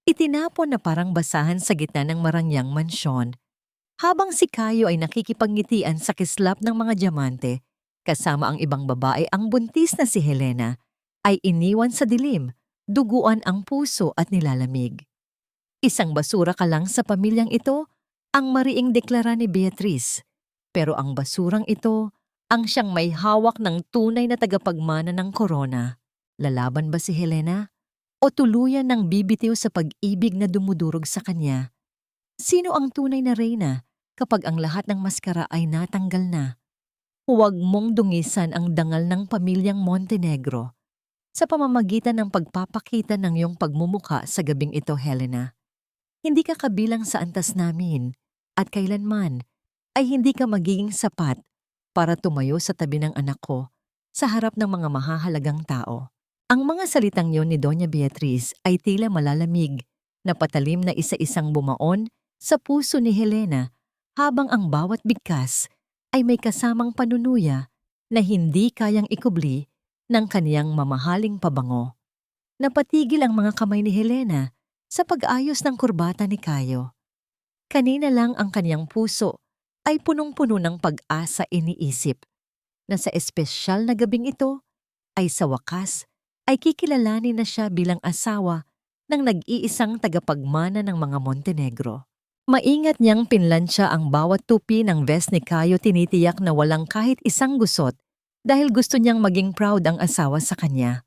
Itinapon na parang basahan sa gitna ng marangyang mansyon, habang si Kayo ay nakikipagngitian sa kislap ng mga diamante, kasama ang ibang babae. Ang buntis na si Helena ay iniwan sa dilim, duguan ang puso at nilalamig. Isang basura ka lang sa pamilyang ito, ang mariing deklara ni Beatrice. Pero ang basurang ito ang siyang may hawak ng tunay na tagapagmana ng korona. Lalaban ba si Helena? O tuluyan ng bibitiw sa pag-ibig na dumudurog sa kanya? Sino ang tunay na reyna kapag ang lahat ng maskara ay natanggal na? Huwag mong dungisan ang dangal ng pamilyang Montenegro sa pamamagitan ng pagpapakita ng iyong pagmumukha sa gabing ito, Helena. Hindi ka kabilang sa antas namin at kailanman ay hindi ka magiging sapat para tumayo sa tabi ng anak ko sa harap ng mga mahahalagang tao. Ang mga salitang yon ni Doña Beatriz ay tila malalamig na patalim na isa-isang bumaon sa puso ni Helena, habang ang bawat bigkas ay may kasamang panunuya na hindi kayang ikubli ng kaniyang mamahaling pabango. Napatigil ang mga kamay ni Helena sa pag-ayos ng kurbata ni Kayo. Kanina lang ang kaniyang puso ay punong-puno ng pag-asa. Iniisip na sa espesyal na gabing ito ay sa wakas ay kikilalanin na siya bilang asawa ng nag-iisang tagapagmana ng mga Montenegro. Maingat niyang pinlansya ang bawat tupi ng vest ni Kayo, tinitiyak na walang kahit isang gusot dahil gusto niyang maging proud ang asawa sa kanya.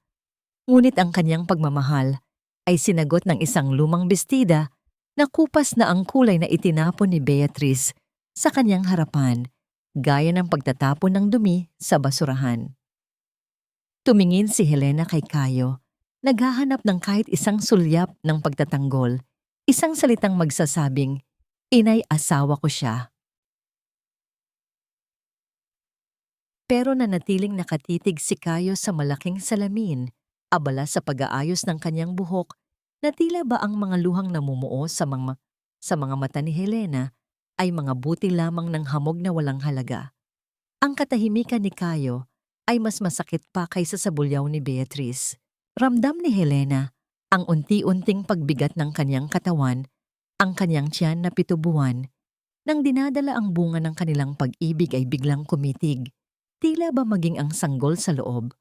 Ngunit ang kanyang pagmamahal ay sinagot ng isang lumang bestida na kupas na ang kulay na itinapon ni Beatrice sa kanyang harapan, gaya ng pagtatapon ng dumi sa basurahan. Tumingin si Helena kay Kayo, naghahanap ng kahit isang sulyap ng pagtatanggol, isang salitang magsasabing, "Inay, asawa ko siya." Pero nanatiling nakatitig si Kayo sa malaking salamin, abala sa pag-aayos ng kanyang buhok, na tila ba ang mga luhang namumuo sa mga mata ni Helena ay mga buti lamang ng hamog na walang halaga. Ang katahimikan ni Kayo ay mas masakit pa kaysa sa bulyaw ni Beatrice. Ramdam ni Helena ang unti-unting pagbigat ng kanyang katawan, ang kanyang tiyan na 7 buwan. Nang dinadala ang bunga ng kanilang pag-ibig ay biglang kumitig. Tila ba maging ang sanggol sa loob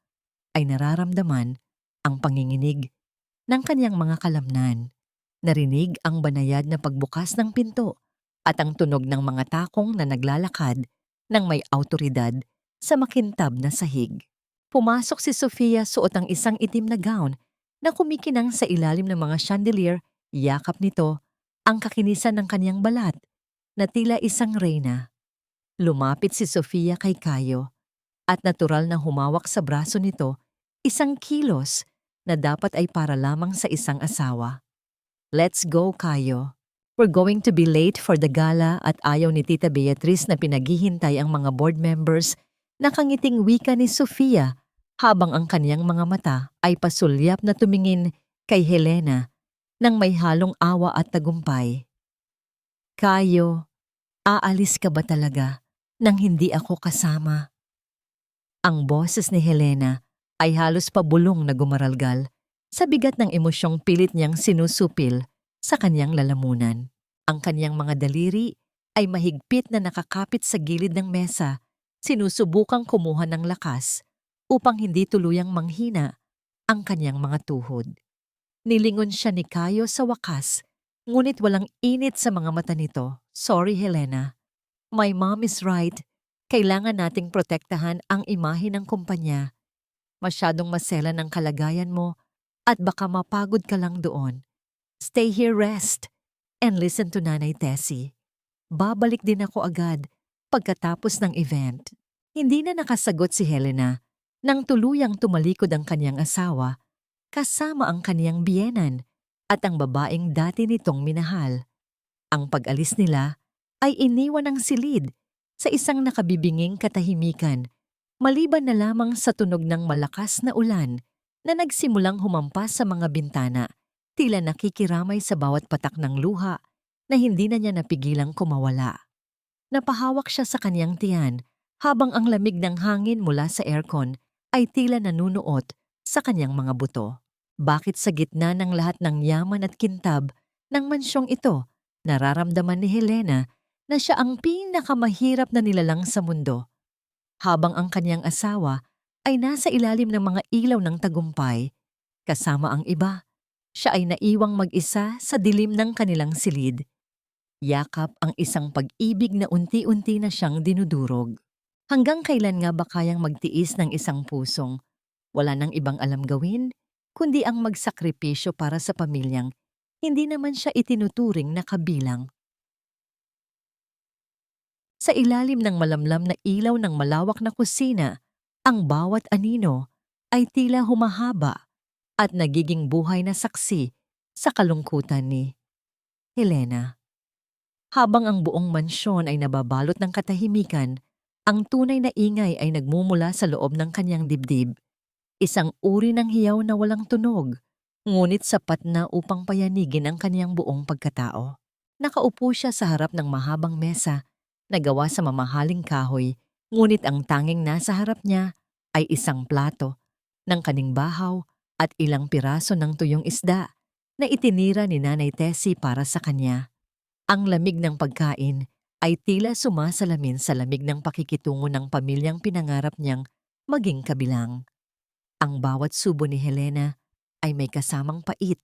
ay nararamdaman ang panginginig ng kanyang mga kalamnan. Narinig ang banayad na pagbukas ng pinto at ang tunog ng mga takong na naglalakad ng may awtoridad sa makintab na sahig. Pumasok si Sofia, suot ang isang itim na gown na kumikinang sa ilalim ng mga chandelier. Yakap nito ang kakinisan ng kanyang balat na tila isang reyna. Lumapit si Sofia kay Kayo at natural na humawak sa braso nito, isang kilos na dapat ay para lamang sa isang asawa. "Let's go, Kayo. We're going to be late for the gala." At ayaw ni Tita Beatrice na pinaghihintay ang mga board members, nakangiting wika ni Sofia habang ang kaniyang mga mata ay pasulyap na tumingin kay Helena nang may halong awa at tagumpay. "Kayo, aalis ka ba talaga nang hindi ako kasama?" Ang boses ni Helena ay halos pabulong na gumaralgal sa bigat ng emosyong pilit niyang sinusupil sa kanyang lalamunan. Ang kanyang mga daliri ay mahigpit na nakakapit sa gilid ng mesa, sinusubukang kumuha ng lakas upang hindi tuluyang manghina ang kanyang mga tuhod. Nilingon siya ni Kayo sa wakas, ngunit walang init sa mga mata nito. "Sorry, Helena. My mom is right. Kailangan nating protektahan ang imahe ng kumpanya. Masyadong masela ng kalagayan mo at baka mapagod ka lang doon. Stay here, rest, and listen to Nanay Tessie. Babalik din ako agad pagkatapos ng event." Hindi na nakasagot si Helena nang tuluyang tumalikod ang kanyang asawa, kasama ang kaniyang biyenan at ang babaeng dati nitong minahal. Ang pag-alis nila ay iniwan ng silid sa isang nakabibinging katahimikan, maliban na lamang sa tunog ng malakas na ulan na nagsimulang humampas sa mga bintana, tila nakikiramay sa bawat patak ng luha na hindi na niya napigilang kumawala. Napahawak siya sa kanyang tiyan habang ang lamig ng hangin mula sa aircon ay tila nanunuot sa kanyang mga buto. Bakit sa gitna ng lahat ng yaman at kintab ng mansyong ito, nararamdaman ni Helena na siya ang pinakamahirap na nilalang sa mundo, habang ang kanyang asawa ay nasa ilalim ng mga ilaw ng tagumpay, kasama ang iba. Siya ay naiwang mag-isa sa dilim ng kanilang silid. Yakap ang isang pag-ibig na unti-unti na siyang dinudurog. Hanggang kailan nga ba kayang magtiis ng isang pusong wala nang ibang alam gawin, kundi ang magsakripisyo para sa pamilyang hindi naman siya itinuturing na kabilang? Sa ilalim ng malamlam na ilaw ng malawak na kusina, ang bawat anino ay tila humahaba at nagiging buhay na saksi sa kalungkutan ni Helena. Habang ang buong mansyon ay nababalot ng katahimikan, ang tunay na ingay ay nagmumula sa loob ng kanyang dibdib. Isang uri ng hiyaw na walang tunog, ngunit sapat na upang payanigin ang kanyang buong pagkatao. Nakaupo siya sa harap ng mahabang mesa na gawa sa mamahaling kahoy, ngunit ang tanging nasa harap niya ay isang plato ng kaning bahaw at ilang piraso ng tuyong isda na itinira ni Nanay Tessie para sa kanya. Ang lamig ng pagkain ay tila sumasalamin sa lamig ng pakikitungo ng pamilyang pinangarap niyang maging kabilang. Ang bawat subo ni Helena ay may kasamang pait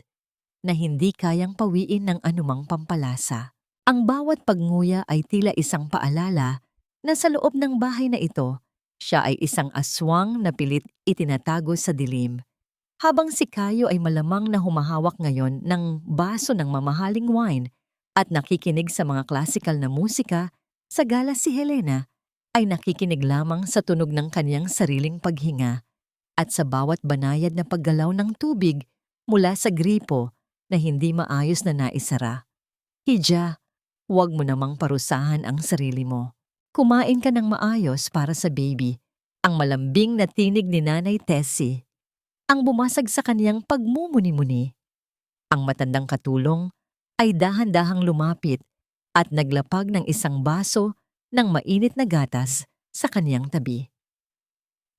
na hindi kayang pawiin ng anumang pampalasa. Ang bawat pagnguya ay tila isang paalala na sa loob ng bahay na ito, siya ay isang aswang na pilit itinatago sa dilim. Habang si Kayo ay malamang na humahawak ngayon ng baso ng mamahaling wine at nakikinig sa mga klasikal na musika, sa gala si Helena ay nakikinig lamang sa tunog ng kanyang sariling paghinga at sa bawat banayad na paggalaw ng tubig mula sa gripo na hindi maayos na naisara. Hija, huwag mo namang parusahan ang sarili mo. Kumain ka ng maayos para sa baby. Ang malambing na tinig ni Nanay Tessie ang bumasag sa kaniyang pagmumuni-muni. Ang matandang katulong ay dahan-dahang lumapit at naglapag ng isang baso ng mainit na gatas sa kaniyang tabi.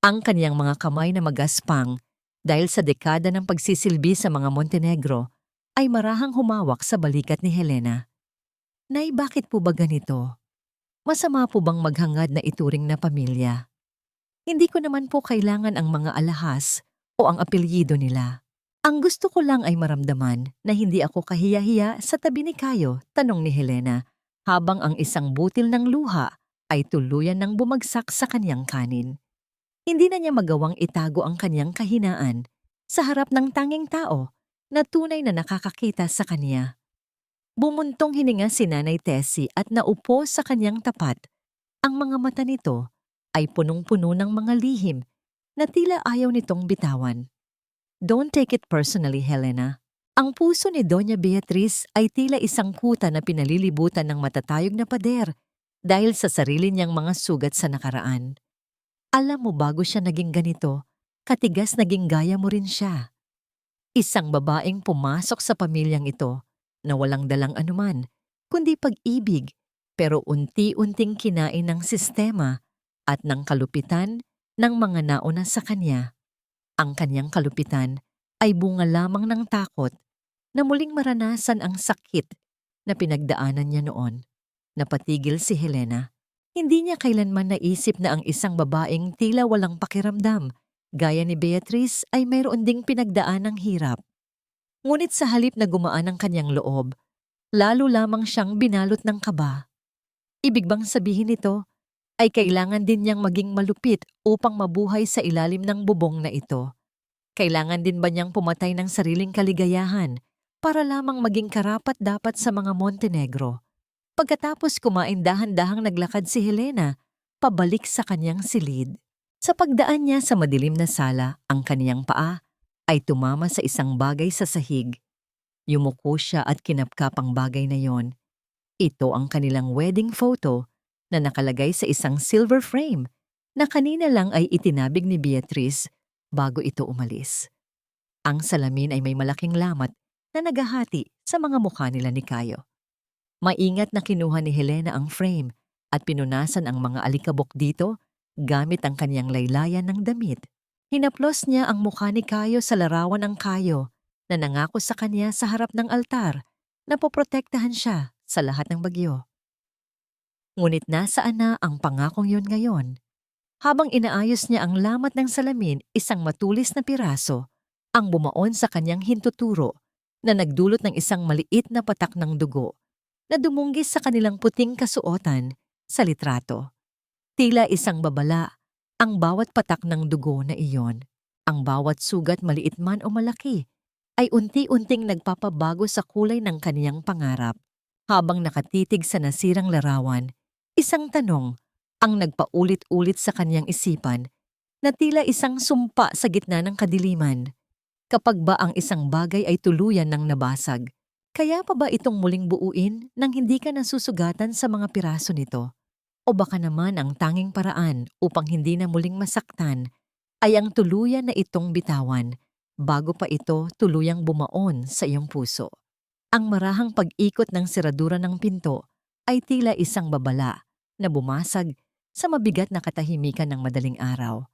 Ang kaniyang mga kamay na magaspang dahil sa dekada ng pagsisilbi sa mga Montenegro ay marahang humawak sa balikat ni Helena. Nay, bakit po ba ganito? Masama po bang maghangad na ituring na pamilya? Hindi ko naman po kailangan ang mga alahas o ang apelyido nila. Ang gusto ko lang ay maramdaman na hindi ako kahiya-hiya sa tabi ni Kayo, tanong ni Helena, habang ang isang butil ng luha ay tuluyan ng bumagsak sa kanyang kanin. Hindi na niya magawang itago ang kanyang kahinaan sa harap ng tanging tao na tunay na nakakakita sa kanya. Bumuntong hininga si Nanay Tessie at naupo sa kanyang tapat. Ang mga mata nito ay punong-puno ng mga lihim na tila ayaw nitong bitawan. Don't take it personally, Helena. Ang puso ni Doña Beatriz ay tila isang kuta na pinalilibutan ng matatayog na pader dahil sa sarili niyang mga sugat sa nakaraan. Alam mo, bago siya naging ganito, katigas naging gaya mo rin siya. Isang babaeng pumasok sa pamilyang ito na walang dalang anuman, kundi pag-ibig, pero unti-unting kinain ng sistema at ng kalupitan ng mga nauna sa kanya. Ang kanyang kalupitan ay bunga lamang ng takot na muling maranasan ang sakit na pinagdaanan niya noon. Napatigil si Helena. Hindi niya kailanman naisip na ang isang babaeng tila walang pakiramdam, gaya ni Beatriz, ay mayroon ding pinagdaan ng hirap. Ngunit sa halip na gumaan ang kanyang loob, lalo lamang siyang binalot ng kaba. Ibig bang sabihin nito ay kailangan din niyang maging malupit upang mabuhay sa ilalim ng bubong na ito? Kailangan din ba niyang pumatay ng sariling kaligayahan para lamang maging karapat-dapat sa mga Montenegro? Pagkatapos kumain, dahan-dahang naglakad si Helena pabalik sa kanyang silid. Sa pagdaan niya sa madilim na sala, ang kaniyang paa ay tumama sa isang bagay sa sahig. Yumuko siya at kinapkap ang bagay na yon. Ito ang kanilang wedding photo na nakalagay sa isang silver frame na kanina lang ay itinabig ni Beatriz bago ito umalis. Ang salamin ay may malaking lamat na naghahati sa mga mukha nila ni Kayo. Maingat na kinuha ni Helena ang frame at pinunasan ang mga alikabok dito gamit ang kanyang laylayan ng damit. Hinaplos niya ang mukha ni Kayo sa larawan ng Kayo na nangako sa kanya sa harap ng altar na poprotektahan siya sa lahat ng bagyo. Ngunit nasaan na ang pangakong yun ngayon? Habang inaayos niya ang lamat ng salamin, isang matulis na piraso ang bumaon sa kanyang hintuturo na nagdulot ng isang maliit na patak ng dugo na dumunggis sa kanilang puting kasuotan sa litrato. Tila isang babala ang bawat patak ng dugo na iyon. Ang bawat sugat, maliit man o malaki, ay unti-unting nagpapabago sa kulay ng kaniyang pangarap. Habang nakatitig sa nasirang larawan, isang tanong ang nagpaulit-ulit sa kanyang isipan na tila isang sumpa sa gitna ng kadiliman. Kapag ba ang isang bagay ay tuluyan ng nabasag, kaya pa ba itong muling buuin nang hindi ka nasusugatan sa mga piraso nito? O baka naman ang tanging paraan upang hindi na muling masaktan ay ang tuluyan na itong bitawan bago pa ito tuluyang bumaon sa iyong puso. Ang marahang pag-ikot ng seradura ng pinto ay tila isang babala na bumasag sa mabigat na katahimikan ng madaling araw.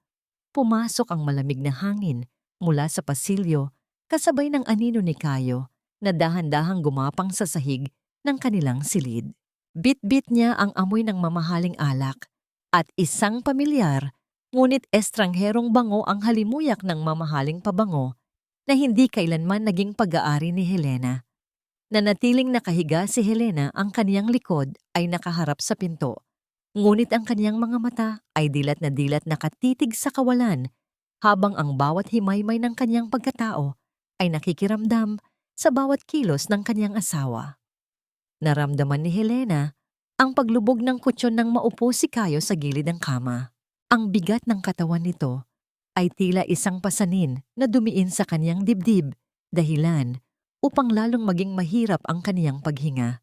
Pumasok ang malamig na hangin mula sa pasilyo kasabay ng anino ni Kayo na dahan-dahang gumapang sa sahig ng kanilang silid. Bit-bit niya ang amoy ng mamahaling alak at isang pamilyar ngunit estrangherong bango ang halimuyak ng mamahaling pabango na hindi kailanman naging pag-aari ni Helena. Nanatiling nakahiga si Helena, ang kaniyang likod ay nakaharap sa pinto. Ngunit ang kaniyang mga mata ay dilat na nakatitig sa kawalan habang ang bawat himaymay ng kaniyang pagkatao ay nakikiramdam sa bawat kilos ng kaniyang asawa. Naramdaman ni Helena ang paglubog ng kutsyon nang maupo si Kayo sa gilid ng kama. Ang bigat ng katawan nito ay tila isang pasanin na dumiin sa kaniyang dibdib, dahilan upang lalong maging mahirap ang kaniyang paghinga.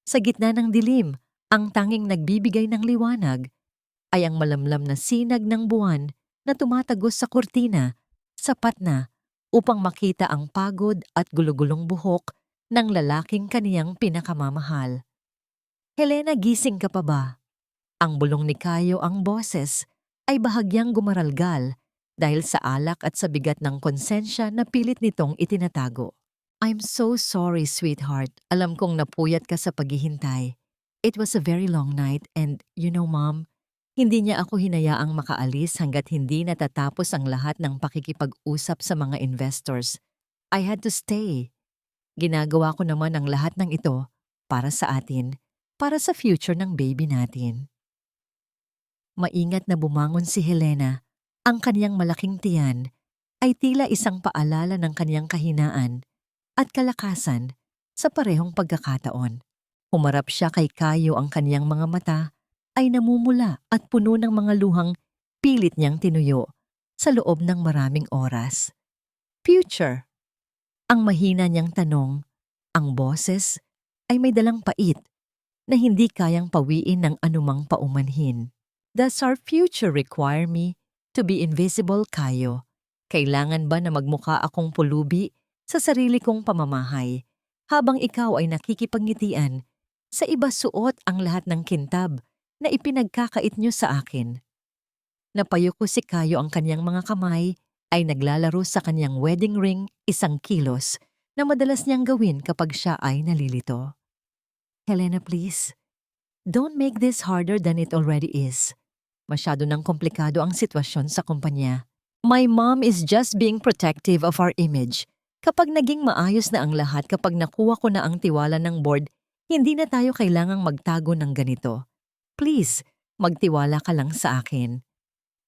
Sa gitna ng dilim, ang tanging nagbibigay ng liwanag ay ang malamlam na sinag ng buwan na tumatagos sa kurtina, sapat na upang makita ang pagod at gulugulong buhok ng lalaking kaniyang pinakamamahal. Helena, gising ka pa ba? Ang bulong ni Kayo, ang boses, ay bahagyang gumaralgal dahil sa alak at sa bigat ng konsensya na pilit nitong itinatago. I'm so sorry, sweetheart. Alam kong napuyat ka sa paghihintay. It was a very long night and, you know, Mom, hindi niya ako hinayaang makaalis hanggat hindi natatapos ang lahat ng pakikipag-usap sa mga investors. I had to stay. Ginagawa ko naman ang lahat ng ito para sa atin, para sa future ng baby natin. Maingat na bumangon si Helena. Ang kaniyang malaking tiyan ay tila isang paalala ng kaniyang kahinaan at kalakasan sa parehong pagkakataon. Humarap siya kay Kayo, ang kaniyang mga mata ay namumula at puno ng mga luhang pilit niyang tinuyo sa loob ng maraming oras. Future. Ang mahina niyang tanong, ang boses ay may dalang pait na hindi kayang pawiin ng anumang paumanhin. Does our future require me to be invisible, Kayo? Kailangan ba na magmukha akong pulubi sa sarili kong pamamahay habang ikaw ay nakikipagngitian sa iba? Suot ang lahat ng kintab na ipinagkakait niyo sa akin. Napayuko si Kayo, ang kaniyang mga kamay ay naglalaro sa kaniyang wedding ring, isang kilos na madalas niyang gawin kapag siya ay nalilito. Helena, please, don't make this harder than it already is. Masyado nang komplikado ang sitwasyon sa kumpanya. My mom is just being protective of our image. Kapag naging maayos na ang lahat, kapag nakuha ko na ang tiwala ng board, hindi na tayo kailangang magtago ng ganito. Please, magtiwala ka lang sa akin.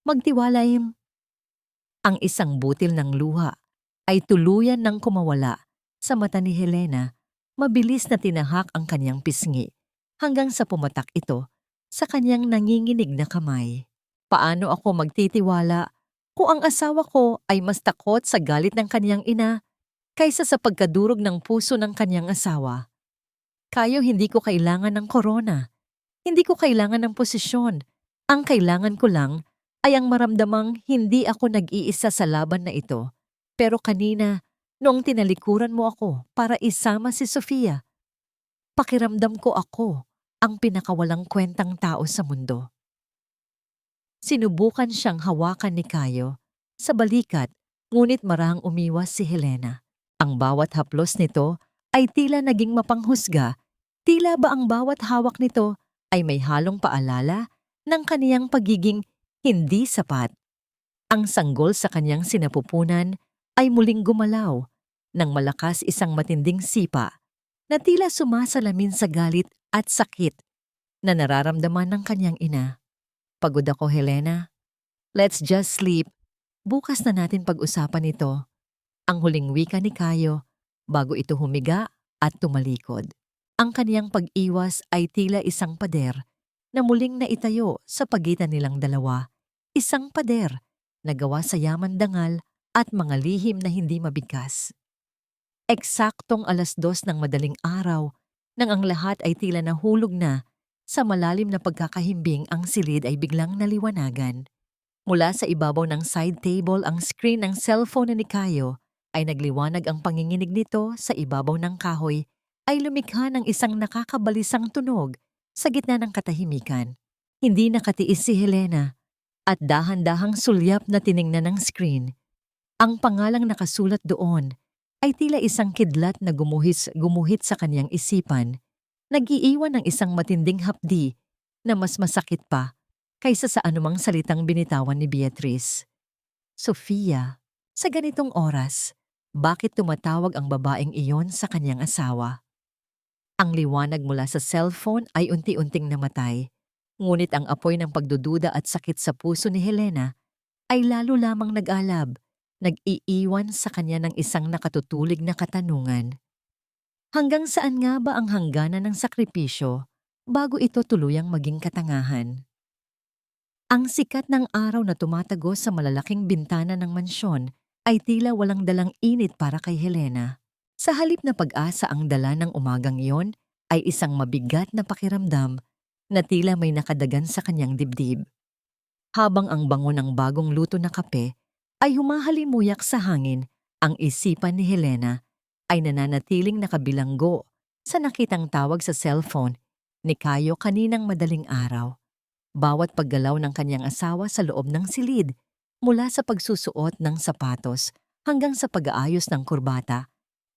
Magtiwala, Im. Ang isang butil ng luha ay tuluyan ng kumawala sa mata ni Helena. Mabilis na tinahak ang kanyang pisngi hanggang sa pumatak ito sa kanyang nanginginig na kamay. Paano ako magtitiwala kung ang asawa ko ay mas takot sa galit ng kanyang ina kaysa sa pagkadurog ng puso ng kanyang asawa? Kayo, hindi ko kailangan ng korona. Hindi ko kailangan ng posisyon. Ang kailangan ko lang ay ang maramdamang hindi ako nag-iisa sa laban na ito. Pero kanina, noong tinalikuran mo ako para isama si Sofia, pakiramdam ko ako ang pinakawalang kwentang tao sa mundo. Sinubukan siyang hawakan ni Kayo sa balikat, ngunit marahang umiwas si Helena. Ang bawat haplos nito ay tila naging mapanghusga, tila ba ang bawat hawak nito ay may halong paalala ng kaniyang pagiging hindi sapat. Ang sanggol sa kanyang sinapupunan ay muling gumalaw ng malakas, isang matinding sipa na tila sumasalamin sa galit at sakit na nararamdaman ng kanyang ina. Pagod ako, Helena. Let's just sleep. Bukas na natin pag-usapan ito. Ang huling wika ni Kayo bago ito humiga at tumalikod. Ang kaniyang pag-iwas ay tila isang pader na muling naitayo sa pagitan nilang dalawa. Isang pader na gawa sa yaman dangal at mga lihim na hindi mabigkas. Eksaktong 2:00 ng madaling araw nang ang lahat ay tila nahulog na sa malalim na pagkakahimbing, ang silid ay biglang naliwanagan. Mula sa ibabaw ng side table, ang screen ng cellphone ni Kayo ay nagliwanag. Ang panginginig nito sa ibabaw ng kahoy ay lumikha ng isang nakakabalisang tunog sa gitna ng katahimikan. Hindi nakatiis si Helena at dahan-dahang sulyap na tiningnan ng screen. Ang pangalang nakasulat doon ay tila isang kidlat na gumuhit sa kanyang isipan, nag-iiwan ng isang matinding hapdi na mas masakit pa kaysa sa anumang salitang binitawan ni Beatrice. Sofia, sa ganitong oras, bakit tumatawag ang babaeng iyon sa kanyang asawa? Ang liwanag mula sa cellphone ay unti-unting namatay, ngunit ang apoy ng pagdududa at sakit sa puso ni Helena ay lalo lamang nag-alab, nag-iiwan sa kanya ng isang nakatutulig na katanungan. Hanggang saan nga ba ang hangganan ng sakripisyo bago ito tuluyang maging katangahan? Ang sikat ng araw na tumatagos sa malalaking bintana ng mansyon ay tila walang dalang init para kay Helena. Sa halip na pag-asa, ang dala ng umagang iyon ay isang mabigat na pakiramdam na tila may nakadagan sa kanyang dibdib. Habang ang bango ng bagong luto na kape ay humahalimuyak sa hangin, ang isipan ni Helena ay nananatiling nakabilanggo sa nakitang tawag sa cellphone ni Kayo kaninang madaling araw. Bawat paggalaw ng kanyang asawa sa loob ng silid, mula sa pagsusuot ng sapatos hanggang sa pag-aayos ng kurbata,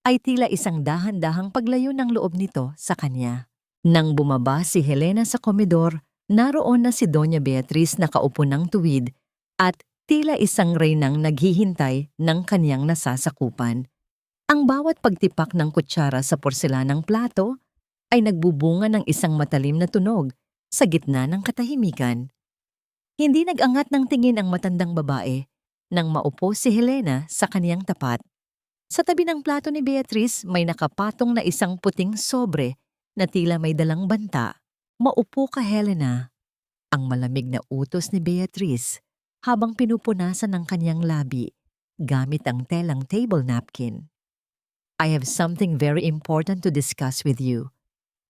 ay tila isang dahan-dahang paglayo ng loob nito sa kanya. Nang bumaba si Helena sa komedor, naroon na si Doña Beatriz nakaupo ng tuwid at tila isang reynang naghihintay ng kanyang nasasakupan. Ang bawat pagtipak ng kutsara sa porselanang plato ay nagbubunga ng isang matalim na tunog sa gitna ng katahimikan. Hindi nag-angat ng tingin ang matandang babae nang maupo si Helena sa kaniyang tapat. Sa tabi ng plato ni Beatriz may nakapatong na isang puting sobre na tila may dalang banta. "Maupo ka, Helena," ang malamig na utos ni Beatriz habang pinupunasan ng kanyang labi gamit ang telang table napkin. "I have something very important to discuss with you.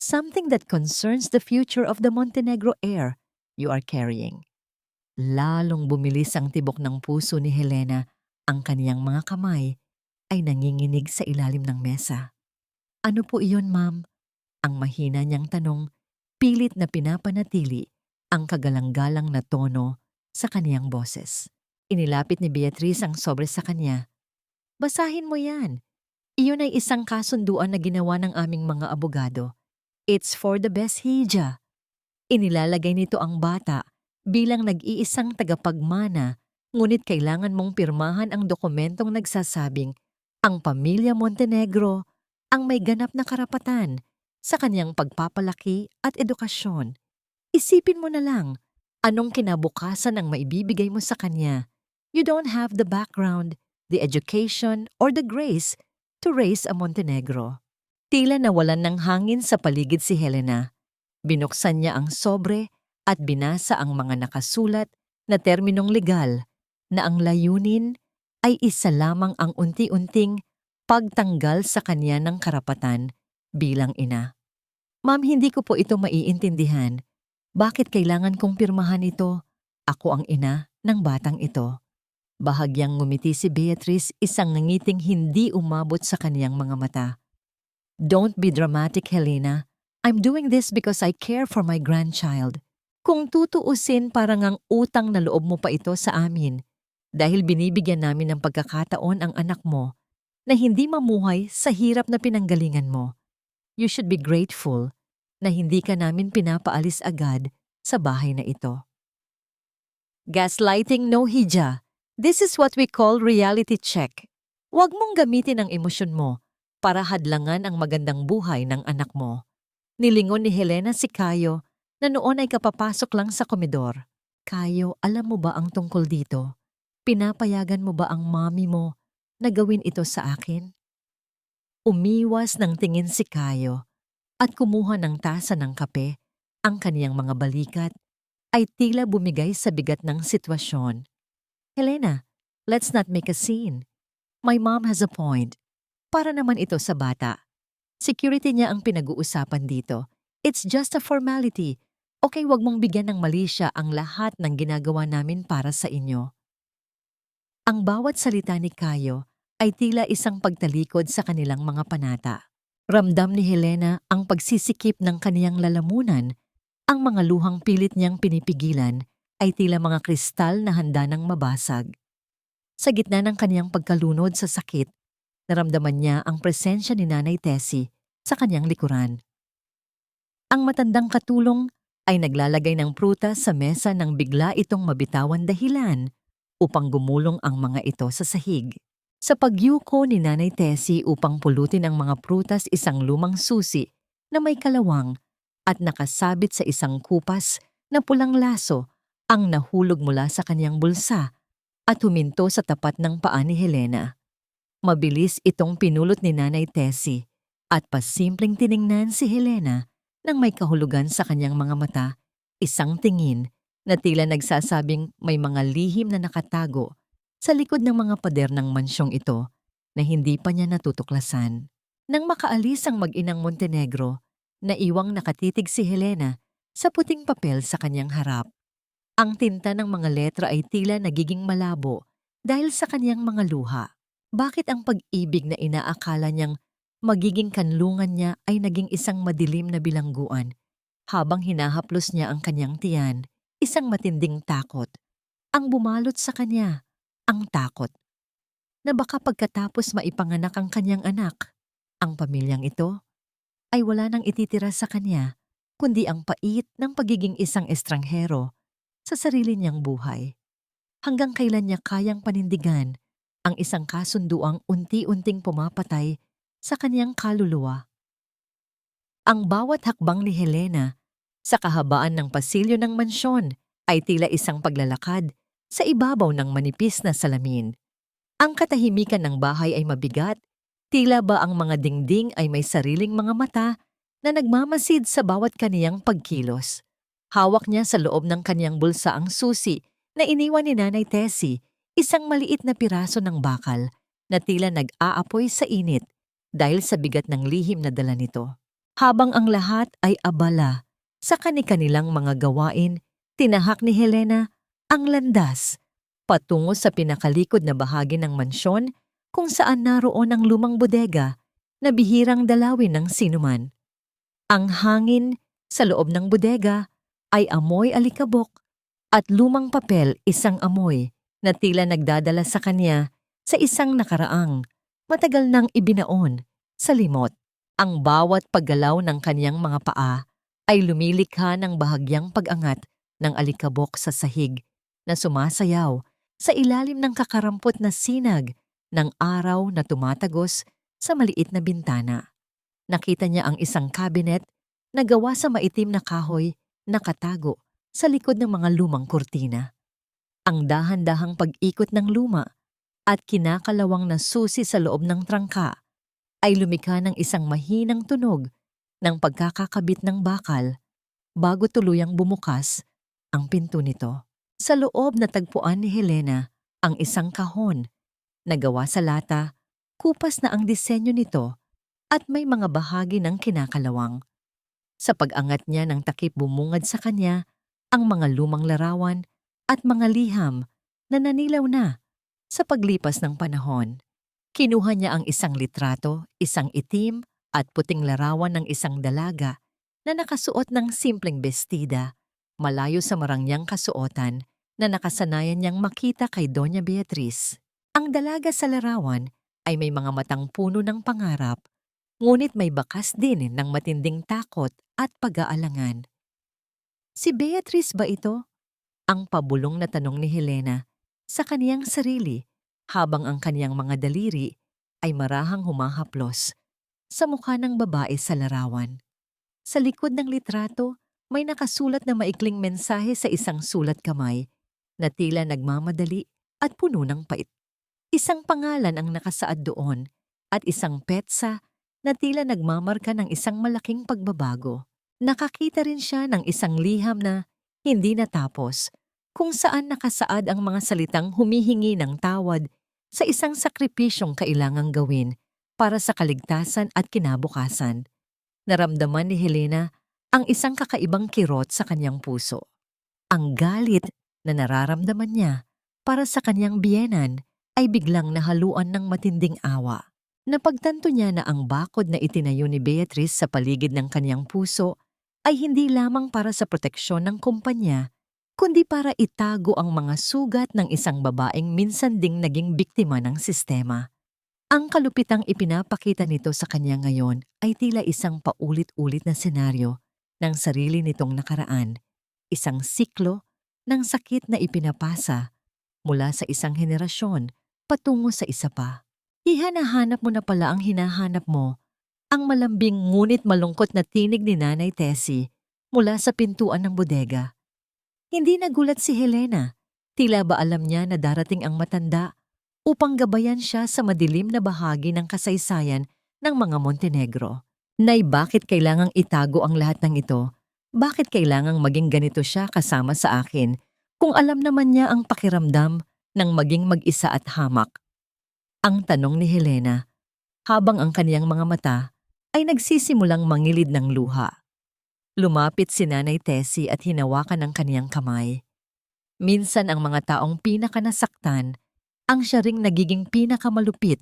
Something that concerns the future of the Montenegro heir you are carrying." Lalong bumilis ang tibok ng puso ni Helena. Ang kaniyang mga kamay ay nanginginig sa ilalim ng mesa. "Ano po iyon, ma'am?" Ang mahina niyang tanong, pilit na pinapanatili ang kagalang-galang na tono sa kaniyang boses. Inilapit ni Beatriz ang sobre sa kanya. "Basahin mo yan. Iyon ay isang kasunduan na ginawa ng aming mga abogado. It's for the best, Hija." Inilalagay nito ang bata bilang nag-iisang tagapagmana, ngunit kailangan mong pirmahan ang dokumentong nagsasabing ang pamilya Montenegro ang may ganap na karapatan sa kanyang pagpapalaki at edukasyon. Isipin mo na lang, anong kinabukasan ang maibibigay mo sa kanya? You don't have the background, the education, or the grace to raise a Montenegro. Tila nawalan ng hangin sa paligid si Helena. Binuksan niya ang sobre at binasa ang mga nakasulat na terminong legal na ang layunin ay isa lamang, ang unti-unting pagtanggal sa kanya ng karapatan bilang ina. "Ma'am, hindi ko po ito maiintindihan. Bakit kailangan kong pirmahan ito? Ako ang ina ng batang ito." Bahagyang ngumiti si Beatriz, isang ngiting hindi umabot sa kaniyang mga mata. "Don't be dramatic, Helena. I'm doing this because I care for my grandchild. Kung tutuusin, parang ang utang na loob mo pa ito sa amin dahil binibigyan namin ng pagkakataon ang anak mo na hindi mamuhay sa hirap na pinanggalingan mo. You should be grateful na hindi ka namin pinapaalis agad sa bahay na ito. Gaslighting no hija. This is what we call reality check. Huwag mong gamitin ang emosyon mo para hadlangan ang magandang buhay ng anak mo. Nilingon ni Helena si Kayo na noon ay kapapasok lang sa komedor. Kayo, alam mo ba ang tungkol dito? Pinapayagan mo ba ang mami mo na gawin ito sa akin? Umiwas ng tingin si Kayo at kumuha ng tasa ng kape. Ang kaniyang mga balikat ay tila bumigay sa bigat ng sitwasyon. Helena, let's not make a scene. My mom has a point. Para naman ito sa bata. Security niya ang pinag-uusapan dito. It's just a formality. Okay, wag mong bigyan ng mali siya ang lahat ng ginagawa namin para sa inyo. Ang bawat salita ni Kayo ay tila isang pagtalikod sa kanilang mga panata. Ramdam ni Helena ang pagsisikip ng kaniyang lalamunan. Ang mga luhang pilit niyang pinipigilan ay tila mga kristal na handa ng mabasag. Sa gitna ng kaniyang pagkalunod sa sakit, naramdaman niya ang presensya ni Nanay Tessie sa kanyang likuran. Ang matandang katulong ay naglalagay ng prutas sa mesa nang bigla itong mabitawan dahilan upang gumulong ang mga ito sa sahig. Sa pagyuko ni Nanay Tessie upang pulutin ang mga prutas, isang lumang susi na may kalawang at nakasabit sa isang kupas na pulang laso ang nahulog mula sa kanyang bulsa at huminto sa tapat ng paa ni Helena. Mabilis itong pinulot ni Nanay Tessie at pasimpleng tiningnan si Helena nang may kahulugan sa kanyang mga mata, isang tingin na tila nagsasabing may mga lihim na nakatago sa likod ng mga pader ng mansyong ito na hindi pa niya natutuklasan. Nang makaalis ang mag-inang Montenegro, naiwang nakatitig si Helena sa puting papel sa kanyang harap. Ang tinta ng mga letra ay tila nagiging malabo dahil sa kanyang mga luha. Bakit ang pag-ibig na inaakala niyang magiging kanlungan niya ay naging isang madilim na bilangguan? Habang hinahaplos niya ang kanyang tiyan, isang matinding takot ang bumalot sa kanya, ang takot na baka pagkatapos maipanganak ang kanyang anak, ang pamilyang ito ay wala nang ititira sa kanya kundi ang pait ng pagiging isang estranghero sa sarili niyang buhay. Hanggang kailan niya kayang panindigan ang isang kasunduang unti-unting pumapatay sa kanyang kaluluwa? Ang bawat hakbang ni Helena sa kahabaan ng pasilyo ng mansyon ay tila isang paglalakad sa ibabaw ng manipis na salamin. Ang katahimikan ng bahay ay mabigat, tila ba ang mga dingding ay may sariling mga mata na nagmamasid sa bawat kaniyang pagkilos. Hawak niya sa loob ng kaniyang bulsa ang susi na iniwan ni Nanay Tessie, isang maliit na piraso ng bakal na tila nag-aapoy sa init dahil sa bigat ng lihim na dala nito. Habang ang lahat ay abala sa kani-kanilang mga gawain, tinahak ni Helena ang landas patungo sa pinakalikod na bahagi ng mansyon kung saan naroon ang lumang bodega na bihirang dalawin ng sinuman. Ang hangin sa loob ng bodega ay amoy alikabok at lumang papel, isang amoy na tila nagdadala sa kanya sa isang nakaraang matagal nang ibinaon sa limot. Ang bawat paggalaw ng kanyang mga paa ay lumilikha ng bahagyang pag-angat ng alikabok sa sahig na sumasayaw sa ilalim ng kakarampot na sinag ng araw na tumatagos sa maliit na bintana. Nakita niya ang isang cabinet na gawa sa maitim na kahoy nakatago sa likod ng mga lumang kurtina. Ang dahan-dahang pag-ikot ng luma at kinakalawang na susi sa loob ng trangka ay lumikha ng isang mahinang tunog ng pagkakakabit ng bakal bago tuluyang bumukas ang pinto nito. Sa loob natagpuan ni Helena ang isang kahon na gawa sa lata, kupas na ang disenyo nito at may mga bahagi ng kinakalawang. Sa pag-angat niya ng takip bumungad sa kanya ang mga lumang larawan at mga liham na nanilaw na sa paglipas ng panahon. Kinuha niya ang isang litrato, isang itim at puting larawan ng isang dalaga na nakasuot ng simpleng bestida, malayo sa marangyang kasuotan na nakasanayan niyang makita kay Doña Beatriz. Ang dalaga sa larawan ay may mga matang puno ng pangarap, ngunit may bakas din ng matinding takot at pag-aalangan. Si Beatrice ba ito? Ang pabulong na tanong ni Helena sa kaniyang sarili habang ang kaniyang mga daliri ay marahang humahaplos sa mukha ng babae sa larawan. Sa likod ng litrato, may nakasulat na maikling mensahe sa isang sulat kamay na tila nagmamadali at puno ng pait. Isang pangalan ang nakasaad doon at isang petsa na tila nagmamarka ng isang malaking pagbabago. Nakakita rin siya ng isang liham na hindi natapos kung saan nakasaad ang mga salitang humihingi ng tawad sa isang sakripisyong kailangang gawin para sa kaligtasan at kinabukasan. Naramdaman ni Helena ang isang kakaibang kirot sa kanyang puso. Ang galit na nararamdaman niya para sa kanyang biyenan ay biglang nahaluan ng matinding awa. Napagtanto niya na ang bakod na itinayo ni Beatrice sa paligid ng kanyang puso ay hindi lamang para sa proteksyon ng kumpanya, kundi para itago ang mga sugat ng isang babaeng minsan ding naging biktima ng sistema. Ang kalupitang ipinapakita nito sa kanya ngayon ay tila isang paulit-ulit na senaryo ng sarili nitong nakaraan, isang siklo ng sakit na ipinapasa mula sa isang henerasyon patungo sa isa pa. Hinahanap mo na pala ang hinahanap mo, ang malambing ngunit malungkot na tinig ni Nanay Tessie mula sa pintuan ng bodega. Hindi nagulat si Helena, tila ba alam niya na darating ang matanda upang gabayan siya sa madilim na bahagi ng kasaysayan ng mga Montenegro. Nay, bakit kailangang itago ang lahat ng ito? Bakit kailangang maging ganito siya kasama sa akin kung alam naman niya ang pakiramdam ng maging mag-isa at hamak? Ang tanong ni Helena habang ang kaniyang mga mata ay nagsisimulang mangilid ng luha. Lumapit si Nanay Tessie at hinawakan ang kaniyang kamay. Minsan ang mga taong pinakanasaktan ang siya ring nagiging pinakamalupit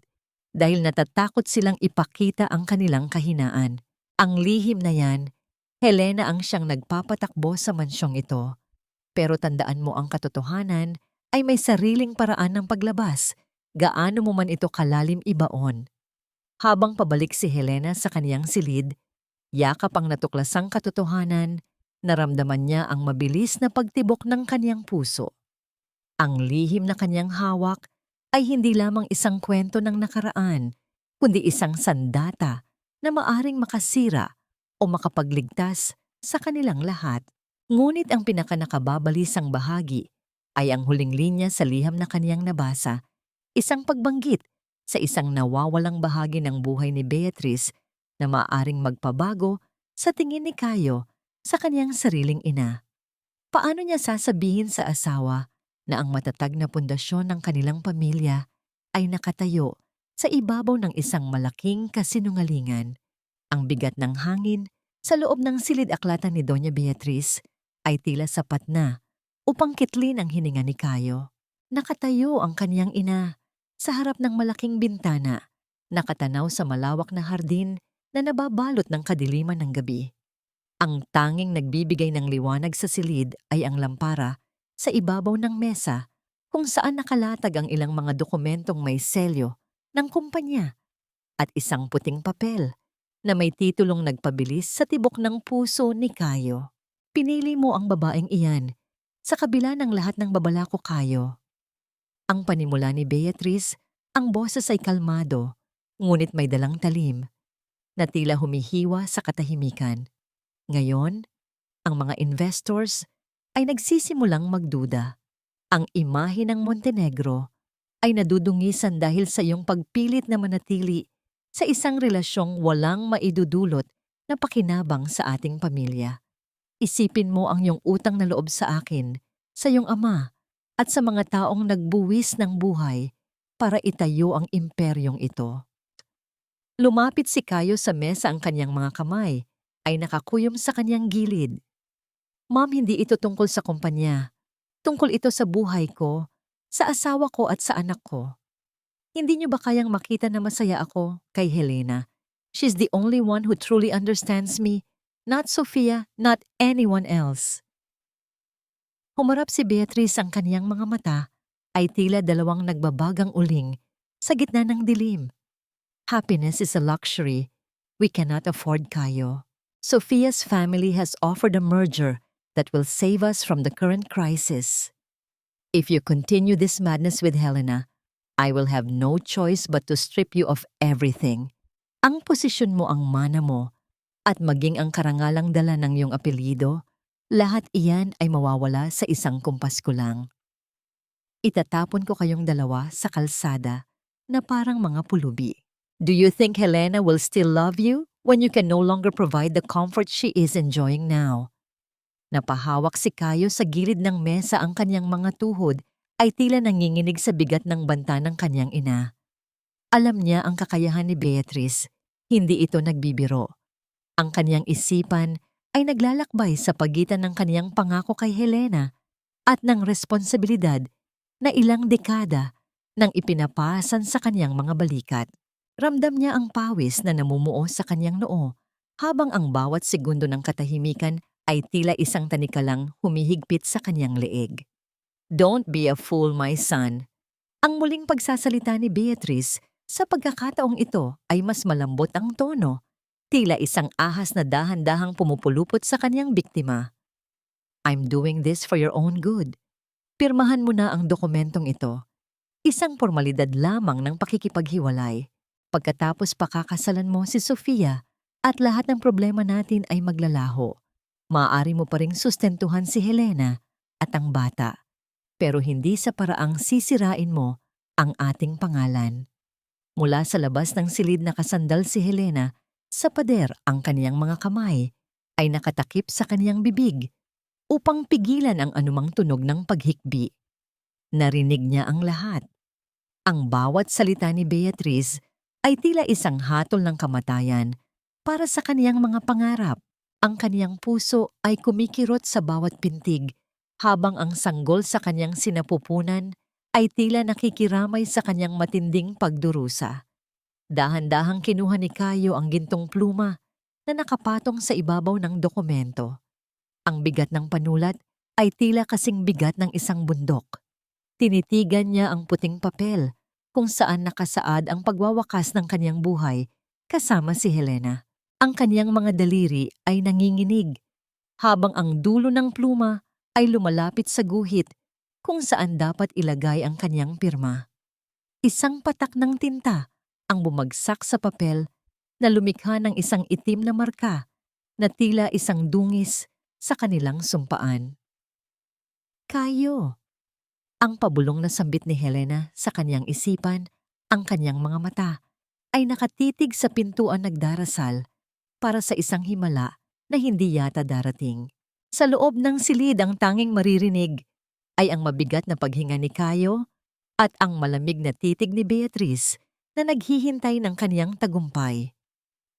dahil natatakot silang ipakita ang kanilang kahinaan. Ang lihim na yan, Helena, ang siyang nagpapatakbo sa mansyong ito. Pero tandaan mo, ang katotohanan ay may sariling paraan ng paglabas, gaano mo man ito kalalim ibaon. Habang pabalik si Helena sa kaniyang silid, yakap ang natuklasang katotohanan, naramdaman niya ang mabilis na pagtibok ng kaniyang puso. Ang lihim na kaniyang hawak ay hindi lamang isang kwento ng nakaraan, kundi isang sandata na maaring makasira o makapagligtas sa kanilang lahat. Ngunit ang pinakanakababalisang bahagi ay ang huling linya sa liham na kaniyang nabasa, isang pagbanggit sa isang nawawalang bahagi ng buhay ni Beatrice na maaaring magpabago sa tingin ni Caio sa kaniyang sariling ina. Paano niya sasabihin sa asawa na ang matatag na pundasyon ng kanilang pamilya ay nakatayo sa ibabaw ng isang malaking kasinungalingan? Ang bigat ng hangin sa loob ng silid-aklatan ni Doña Beatriz ay tila sapat na upang kitlin ang hininga ni Caio. Nakatayo ang kaniyang ina sa harap ng malaking bintana, nakatanaw sa malawak na hardin na nababalot ng kadiliman ng gabi. Ang tanging nagbibigay ng liwanag sa silid ay ang lampara sa ibabaw ng mesa kung saan nakalatag ang ilang mga dokumentong may selyo ng kumpanya at isang puting papel na may titulong nagpabilis sa tibok ng puso ni Caio. Pinili mo ang babaeng iyan sa kabila ng lahat ng babalako, Caio. Ang panimula ni Beatrice, ang boses ay kalmado, ngunit may dalang talim, na tila humihiwa sa katahimikan. Ngayon, ang mga investors ay nagsisimulang magduda. Ang imahe ng Montenegro ay nadudungisan dahil sa iyong pagpilit na manatili sa isang relasyong walang maidudulot na pakinabang sa ating pamilya. Isipin mo ang iyong utang na loob sa akin, sa iyong ama, at sa mga taong nagbuwis ng buhay para itayo ang imperyong ito. Lumapit si Caio sa mesa, ang kanyang mga kamay ay nakakuyom sa kanyang gilid. Ma'am, hindi ito tungkol sa kumpanya. Tungkol ito sa buhay ko, sa asawa ko at sa anak ko. Hindi niyo ba kayang makita na masaya ako kay Helena? She's the only one who truly understands me, not Sofia, not anyone else. Humarap si Beatrice, ang kaniyang mga mata ay tila dalawang nagbabagang uling sa gitna ng dilim. Happiness is a luxury we cannot afford, Kayo. Sophia's family has offered a merger that will save us from the current crisis. If you continue this madness with Helena, I will have no choice but to strip you of everything. Ang posisyon mo ang mana mo at maging ang karangalang dala ng iyong apelyido, lahat iyan ay mawawala sa isang kumpas ko lang. Itatapon ko kayong dalawa sa kalsada na parang mga pulubi. Do you think Helena will still love you when you can no longer provide the comfort she is enjoying now? Napahawak si Kayo sa gilid ng mesa, ang kanyang mga tuhod ay tila nanginginig sa bigat ng banta ng kanyang ina. Alam niya ang kakayahan ni Beatrice, hindi ito nagbibiro. Ang kanyang isipan ay naglalakbay sa pagitan ng kanyang pangako kay Helena at ng responsibilidad na ilang dekada nang ipinapasan sa kanyang mga balikat. Ramdam niya ang pawis na namumuo sa kanyang noo habang ang bawat segundo ng katahimikan ay tila isang tanikalang humihigpit sa kanyang leeg. Don't be a fool, my son. Ang muling pagsasalita ni Beatrice sa pagkakataong ito ay mas malambot ang tono, tila isang ahas na dahan-dahang pumupulupot sa kanyang biktima. I'm doing this for your own good. Pirmahan mo na ang dokumentong ito. Isang formalidad lamang ng pakikipaghiwalay. Pagkatapos pakakasalan mo si Sofia at lahat ng problema natin ay maglalaho. Maaari mo pa ring sustentuhan si Helena at ang bata, pero hindi sa paraang sisirain mo ang ating pangalan. Mula sa labas ng silid nakasandal si Helena, sa pader ang kaniyang mga kamay ay nakatakip sa kaniyang bibig upang pigilan ang anumang tunog ng paghikbi. Narinig niya ang lahat. Ang bawat salita ni Beatrice ay tila isang hatol ng kamatayan para sa kaniyang mga pangarap. Ang kaniyang puso ay kumikirot sa bawat pintig habang ang sanggol sa kaniyang sinapupunan ay tila nakikiramay sa kaniyang matinding pagdurusa. Dahan-dahang kinuha ni Kayo ang gintong pluma na nakapatong sa ibabaw ng dokumento. Ang bigat ng panulat ay tila kasing bigat ng isang bundok. Tinitigan niya ang puting papel kung saan nakasaad ang pagwawakas ng kanyang buhay kasama si Helena. Ang kanyang mga daliri ay nanginginig habang ang dulo ng pluma ay lumalapit sa guhit kung saan dapat ilagay ang kanyang pirma. Isang patak ng tinta ang bumagsak sa papel na lumikha ng isang itim na marka na tila isang dungis sa kanilang sumpaan. Kayo! Ang pabulong na sambit ni Helena sa kanyang isipan, ang kanyang mga mata ay nakatitig sa pintuan nagdarasal para sa isang himala na hindi yata darating. Sa loob ng silid ang tanging maririnig ay ang mabigat na paghinga ni Kayo at ang malamig na titig ni Beatrice na naghihintay ng kaniyang tagumpay.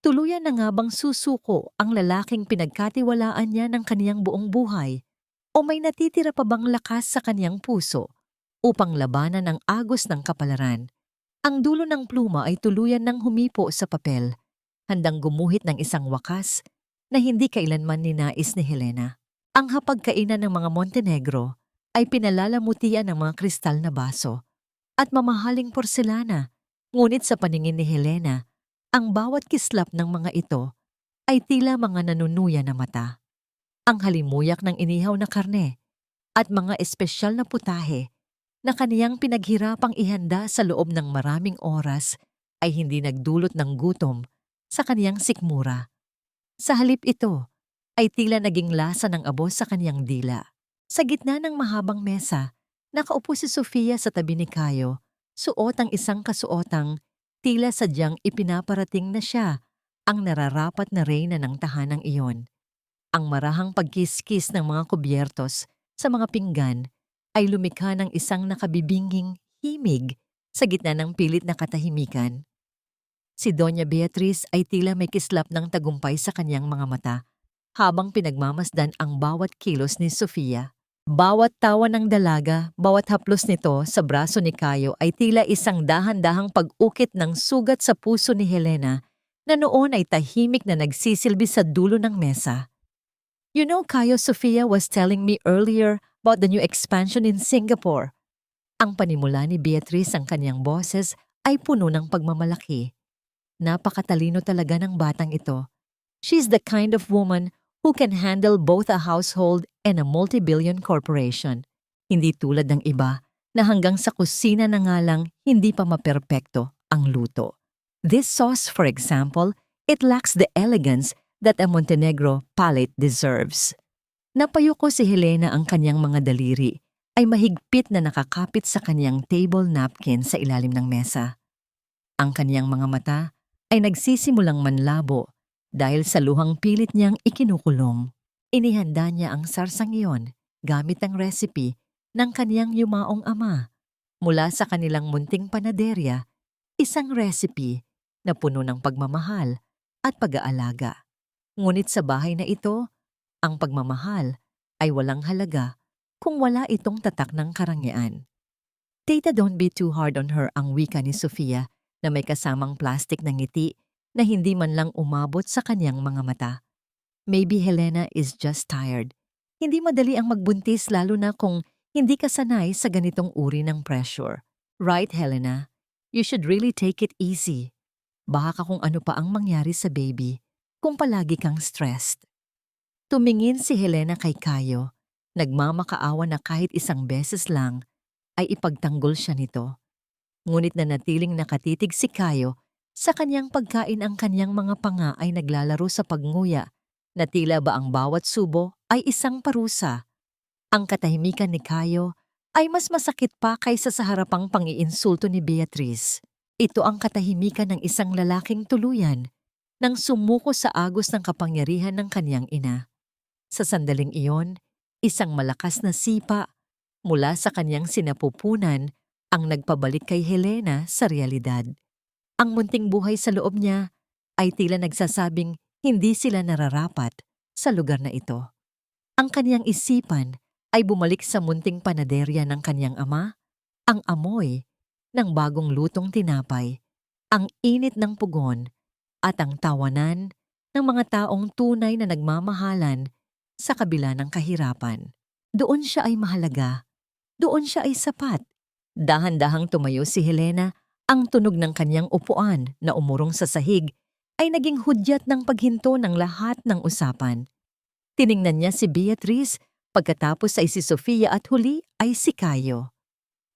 Tuluyan na nga bang susuko ang lalaking pinagkatiwalaan niya ng kaniyang buong buhay? O may natitira pa bang lakas sa kaniyang puso upang labanan ang agos ng kapalaran? Ang dulo ng pluma ay tuluyan ng humipo sa papel, handang gumuhit ng isang wakas na hindi kailanman ninais ni Helena. Ang hapagkainan ng mga Montenegro ay pinalalamutian ng mga kristal na baso at mamahaling porselana, ngunit sa paningin ni Helena, ang bawat kislap ng mga ito ay tila mga nanunuya na mata. Ang halimuyak ng inihaw na karne at mga espesyal na putahe na kaniyang pinaghirapang ihanda sa loob ng maraming oras ay hindi nagdulot ng gutom sa kaniyang sikmura. Sa halip ito ay tila naging lasa ng abo sa kaniyang dila. Sa gitna ng mahabang mesa, nakaupo si Sofia sa tabi ni Kayo, suot ang isang kasuotang tila sadyang ipinaparating na siya ang nararapat na reyna ng tahanang iyon. Ang marahang pagkiskis ng mga kubyertos sa mga pinggan ay lumikha ng isang nakabibinging himig sa gitna ng pilit na katahimikan. Si Doña Beatriz ay tila may kislap ng tagumpay sa kanyang mga mata habang pinagmamasdan ang bawat kilos ni Sofia. Bawat tawa ng dalaga, bawat haplos nito sa braso ni Kayo ay tila isang dahan-dahang pag-ukit ng sugat sa puso ni Helena na noon ay tahimik na nagsisilbi sa dulo ng mesa. You know, Kayo, Sofia was telling me earlier about the new expansion in Singapore. Ang panimula ni Beatrice ang kanyang boses ay puno ng pagmamalaki. Napakatalino talaga ng batang ito. She's the kind of woman who can handle both a household and a multi-billion corporation. Hindi tulad ng iba na hanggang sa kusina na nga lang hindi pa maperpekto ang luto. This sauce, for example, it lacks the elegance that a Montenegro palate deserves. Napayuko si Helena, ang kanyang mga daliri ay mahigpit na nakakapit sa kanyang table napkin sa ilalim ng mesa. Ang kanyang mga mata ay nagsisimulang manlabo dahil sa luhang pilit niyang ikinukulong. Inihanda niya ang sarsang iyon gamit ang recipe ng kanyang yumaong ama mula sa kanilang munting panaderya, isang recipe na puno ng pagmamahal at pag-aalaga. Ngunit sa bahay na ito, ang pagmamahal ay walang halaga kung wala itong tatak ng karangyaan. Tita, don't be too hard on her, ang wika ni Sofia na may kasamang plastic na ngiti na hindi man lang umabot sa kanyang mga mata. Maybe Helena is just tired. Hindi madali ang magbuntis lalo na kung hindi ka sanay sa ganitong uri ng pressure. Right, Helena? You should really take it easy. Baka kung ano pa ang mangyari sa baby kung palagi kang stressed. Tumingin si Helena kay Kayo, nagmamakaawa na kahit isang beses lang ay ipagtanggol siya nito. Ngunit nanatiling nakatitig si Kayo sa kanyang pagkain, ang kanyang mga panga ay naglalaro sa pagnguya na tila ba ang bawat subo ay isang parusa. Ang katahimikan ni Kayo ay mas masakit pa kaysa sa harapang pang-iinsulto ni Beatrice. Ito ang katahimikan ng isang lalaking tuluyan nang sumuko sa agos ng kapangyarihan ng kanyang ina. Sa sandaling iyon, isang malakas na sipa mula sa kanyang sinapupunan ang nagpabalik kay Helena sa realidad. Ang munting buhay sa loob niya ay tila nagsasabing hindi sila nararapat sa lugar na ito. Ang kanyang isipan ay bumalik sa munting panaderya ng kanyang ama, ang amoy ng bagong lutong tinapay, ang init ng pugon, at ang tawanan ng mga taong tunay na nagmamahalan sa kabila ng kahirapan. Doon siya ay mahalaga. Doon siya ay sapat. Dahan-dahang tumayo si Helena, ang tunog ng kanyang upuan na umurong sa sahig ay naging hudyat ng paghinto ng lahat ng usapan. Tiningnan niya si Beatrice, pagkatapos ay si Sofia at huli ay si Kayo.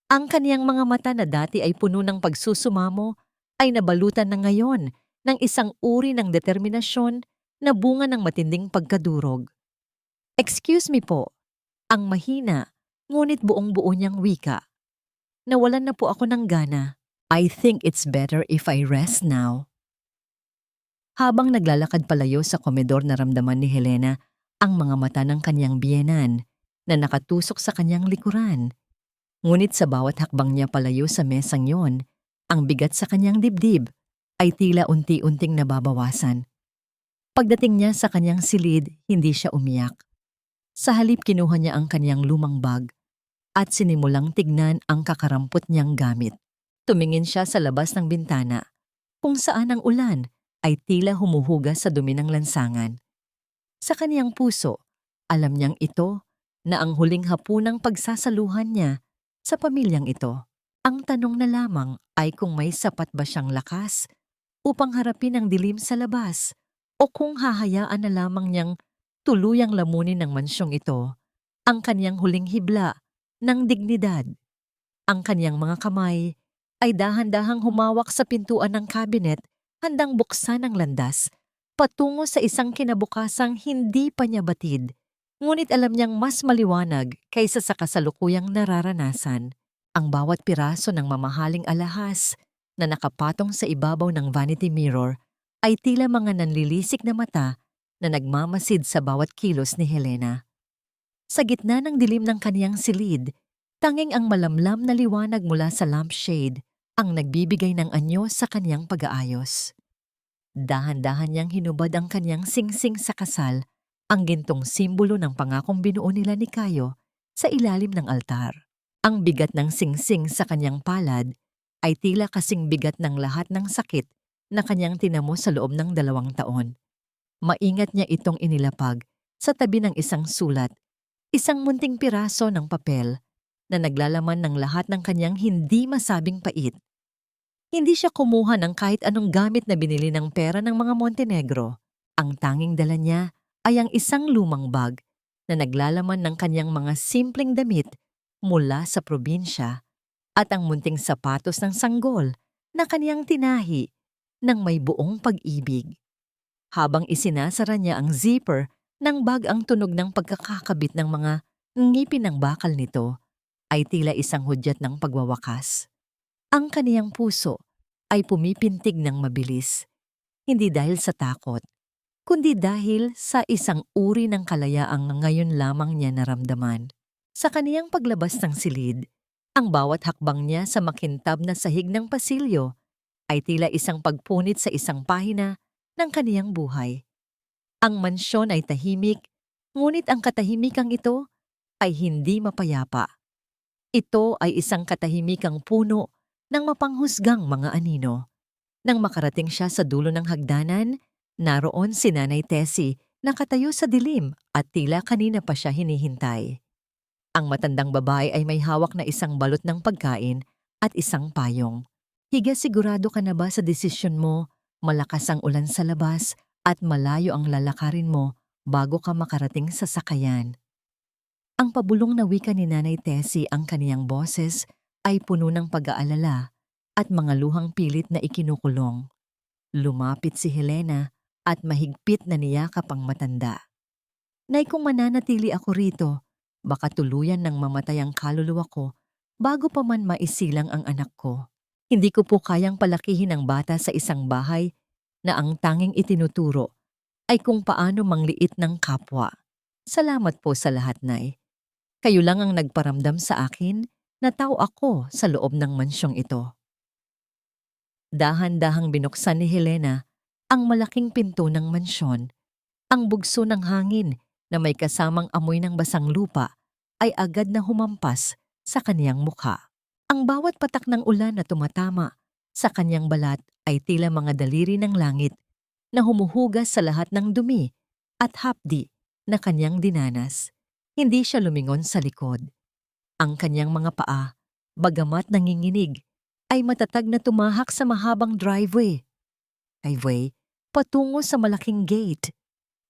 Ang kaniyang mga mata na dati ay puno ng pagsusumamo ay nabalutan na ngayon ng isang uri ng determinasyon na bunga ng matinding pagkadurog. Excuse me po, ang mahina, ngunit buong-buo niyang wika. Nawalan na po ako ng gana. I think it's better if I rest now. Habang naglalakad palayo sa komedor, naramdaman ni Helena ang mga mata ng kanyang biyenan na nakatusok sa kanyang likuran. Ngunit sa bawat hakbang niya palayo sa mesang yon, ang bigat sa kanyang dibdib ay tila unti-unting nababawasan. Pagdating niya sa kanyang silid, hindi siya umiyak. Sa halip, kinuha niya ang kanyang lumang bag at sinimulang tignan ang kakarampot niyang gamit. Tumingin siya sa labas ng bintana, kung saan ang ulan ay tila humuhugas sa dumi ng lansangan. Sa kaniyang puso, alam niyang ito na ang huling hapunang pagsasaluhan niya sa pamilyang ito. Ang tanong na lamang ay kung may sapat ba siyang lakas upang harapin ang dilim sa labas o kung hahayaan na lamang niyang tuluyang lamunin ng mansyong ito ang kaniyang huling hibla ng dignidad. Ang kaniyang mga kamay ay dahan-dahang humawak sa pintuan ng kabinet, handang buksan ang landas patungo sa isang kinabukasang hindi pa niya batid. Ngunit alam niyang mas maliwanag kaysa sa kasalukuyang nararanasan. Ang bawat piraso ng mamahaling alahas na nakapatong sa ibabaw ng vanity mirror ay tila mga nanlilisik na mata na nagmamasid sa bawat kilos ni Helena. Sa gitna ng dilim ng kaniyang silid, tanging ang malamlam na liwanag mula sa lampshade ang nagbibigay ng anyo sa kaniyang pag-aayos. Dahan-dahan niyang hinubad ang kaniyang singsing sa kasal, ang gintong simbolo ng pangakong binuo nila ni Kayo sa ilalim ng altar. Ang bigat ng singsing sa kaniyang palad ay tila kasing bigat ng lahat ng sakit na kaniyang tinamo sa loob ng 2 taon. Maingat niya itong inilapag sa tabi ng isang sulat, isang munting piraso ng papel na naglalaman ng lahat ng kanyang hindi masabing pait. Hindi siya kumuha ng kahit anong gamit na binili ng pera ng mga Montenegro. Ang tanging dala niya ay ang isang lumang bag na naglalaman ng kanyang mga simpleng damit mula sa probinsya at ang munting sapatos ng sanggol na kaniyang tinahi ng may buong pag-ibig. Habang isinasara niya ang zipper ng bag, ang tunog ng pagkakakabit ng mga ngipin ng bakal nito ay tila isang hudyat ng pagwawakas. Ang kaniyang puso ay pumipintig ng mabilis, hindi dahil sa takot, kundi dahil sa isang uri ng kalayaang ngayon lamang niya naramdaman. Sa kaniyang paglabas ng silid, ang bawat hakbang niya sa makintab na sahig ng pasilyo ay tila isang pagpunit sa isang pahina ng kaniyang buhay. Ang mansyon ay tahimik, ngunit ang katahimikang ito ay hindi mapayapa. Ito ay isang katahimikang puno ng mapanghusgang mga anino. Nang makarating siya sa dulo ng hagdanan, naroon si Nanay Tessie nakatayo sa dilim at tila kanina pa siya hinihintay. Ang matandang babae ay may hawak na isang balot ng pagkain at isang payong. Higa, sigurado ka na ba sa desisyon mo? Malakas ang ulan sa labas at malayo ang lalakarin mo bago ka makarating sa sakayan. Ang pabulong na wika ni Nanay Tessie, ang kaniyang boses ay puno ng pag-aalala at mga luhang pilit na ikinukulong. Lumapit si Helena at mahigpit na niyakap ang matanda. Nay, kung mananatili ako rito, baka tuluyan ng mamatay ang kaluluwa ko bago pa man maisilang ang anak ko. Hindi ko po kayang palakihin ang bata sa isang bahay na ang tanging itinuturo ay kung paano mangliit ng kapwa. Salamat po sa lahat, Nay. Kayo lang ang nagparamdam sa akin na tao ako sa loob ng mansyong ito. Dahan-dahang binuksan ni Helena ang malaking pinto ng mansyon. Ang bugso ng hangin na may kasamang amoy ng basang lupa ay agad na humampas sa kaniyang mukha. Ang bawat patak ng ulan na tumatama sa kaniyang balat ay tila mga daliri ng langit na humuhugas sa lahat ng dumi at hapdi na kaniyang dinanas. Hindi siya lumingon sa likod. Ang kaniyang mga paa, bagamat nanginginig, ay matatag na tumahak sa mahabang driveway patungo sa malaking gate.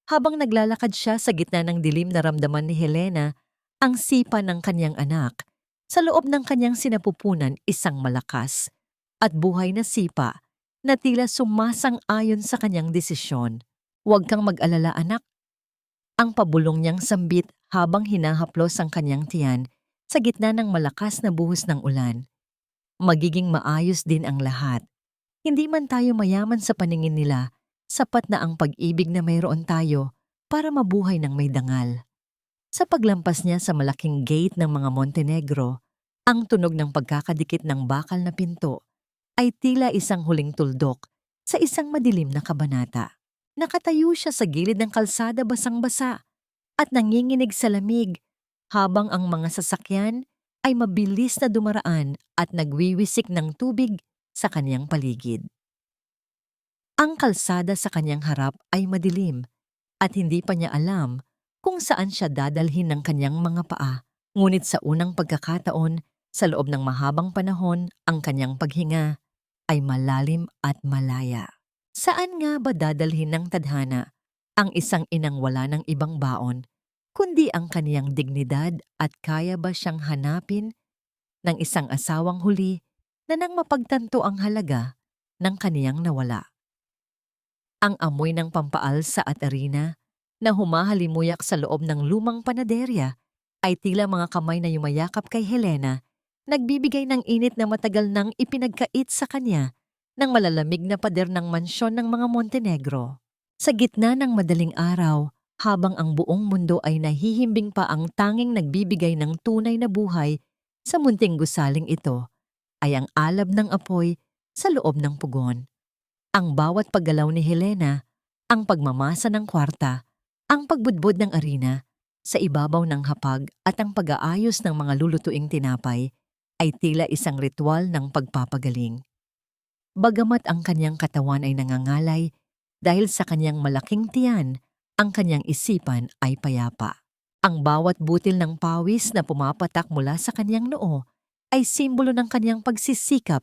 Habang naglalakad siya sa gitna ng dilim, naramdaman ni Helena ang sipa ng kaniyang anak. Sa loob ng kaniyang sinapupunan, isang malakas at buhay na sipa na tila sumasang-ayon sa kaniyang desisyon. Huwag kang mag-alala, anak. Ang pabulong niyang sambit habang hinahaplos ang kaniyang tiyan sa gitna ng malakas na buhos ng ulan. Magiging maayos din ang lahat. Hindi man tayo mayaman sa paningin nila, sapat na ang pag-ibig na mayroon tayo para mabuhay ng may dangal. Sa paglampas niya sa malaking gate ng mga Montenegro, ang tunog ng pagkakadikit ng bakal na pinto ay tila isang huling tuldok sa isang madilim na kabanata. Nakatayo siya sa gilid ng kalsada, basang-basa at nanginginig sa lamig habang ang mga sasakyan ay mabilis na dumaraan at nagwiwisik ng tubig sa kaniyang paligid. Ang kalsada sa kaniyang harap ay madilim at hindi pa niya alam kung saan siya dadalhin ng kaniyang mga paa. Ngunit sa unang pagkakataon, sa loob ng mahabang panahon, ang kaniyang paghinga ay malalim at malaya. Saan nga ba dadalhin ng tadhana ang isang inang wala ng ibang baon, kundi ang kaniyang dignidad, at kaya ba siyang hanapin ng isang asawang huli na nang mapagtanto ang halaga ng kaniyang nawala? Ang amoy ng pampaalsa at arena na humahalimuyak sa loob ng lumang panaderya ay tila mga kamay na yumayakap kay Helena, nagbibigay ng init na matagal nang ipinagkait sa kanya ng malalamig na pader ng mansyon ng mga Montenegro. Sa gitna ng madaling araw, habang ang buong mundo ay nahihimbing pa, ang tanging nagbibigay ng tunay na buhay sa munting gusaling ito ay ang alab ng apoy sa loob ng pugon. Ang bawat paggalaw ni Helena, ang pagmamasa ng kwarta, ang pagbudbod ng arena sa ibabaw ng hapag at ang pag-aayos ng mga lulutuing tinapay ay tila isang ritual ng pagpapagaling. Bagamat ang kanyang katawan ay nangangalay dahil sa kanyang malaking tiyan, ang kanyang isipan ay payapa. Ang bawat butil ng pawis na pumapatak mula sa kanyang noo ay simbolo ng kanyang pagsisikap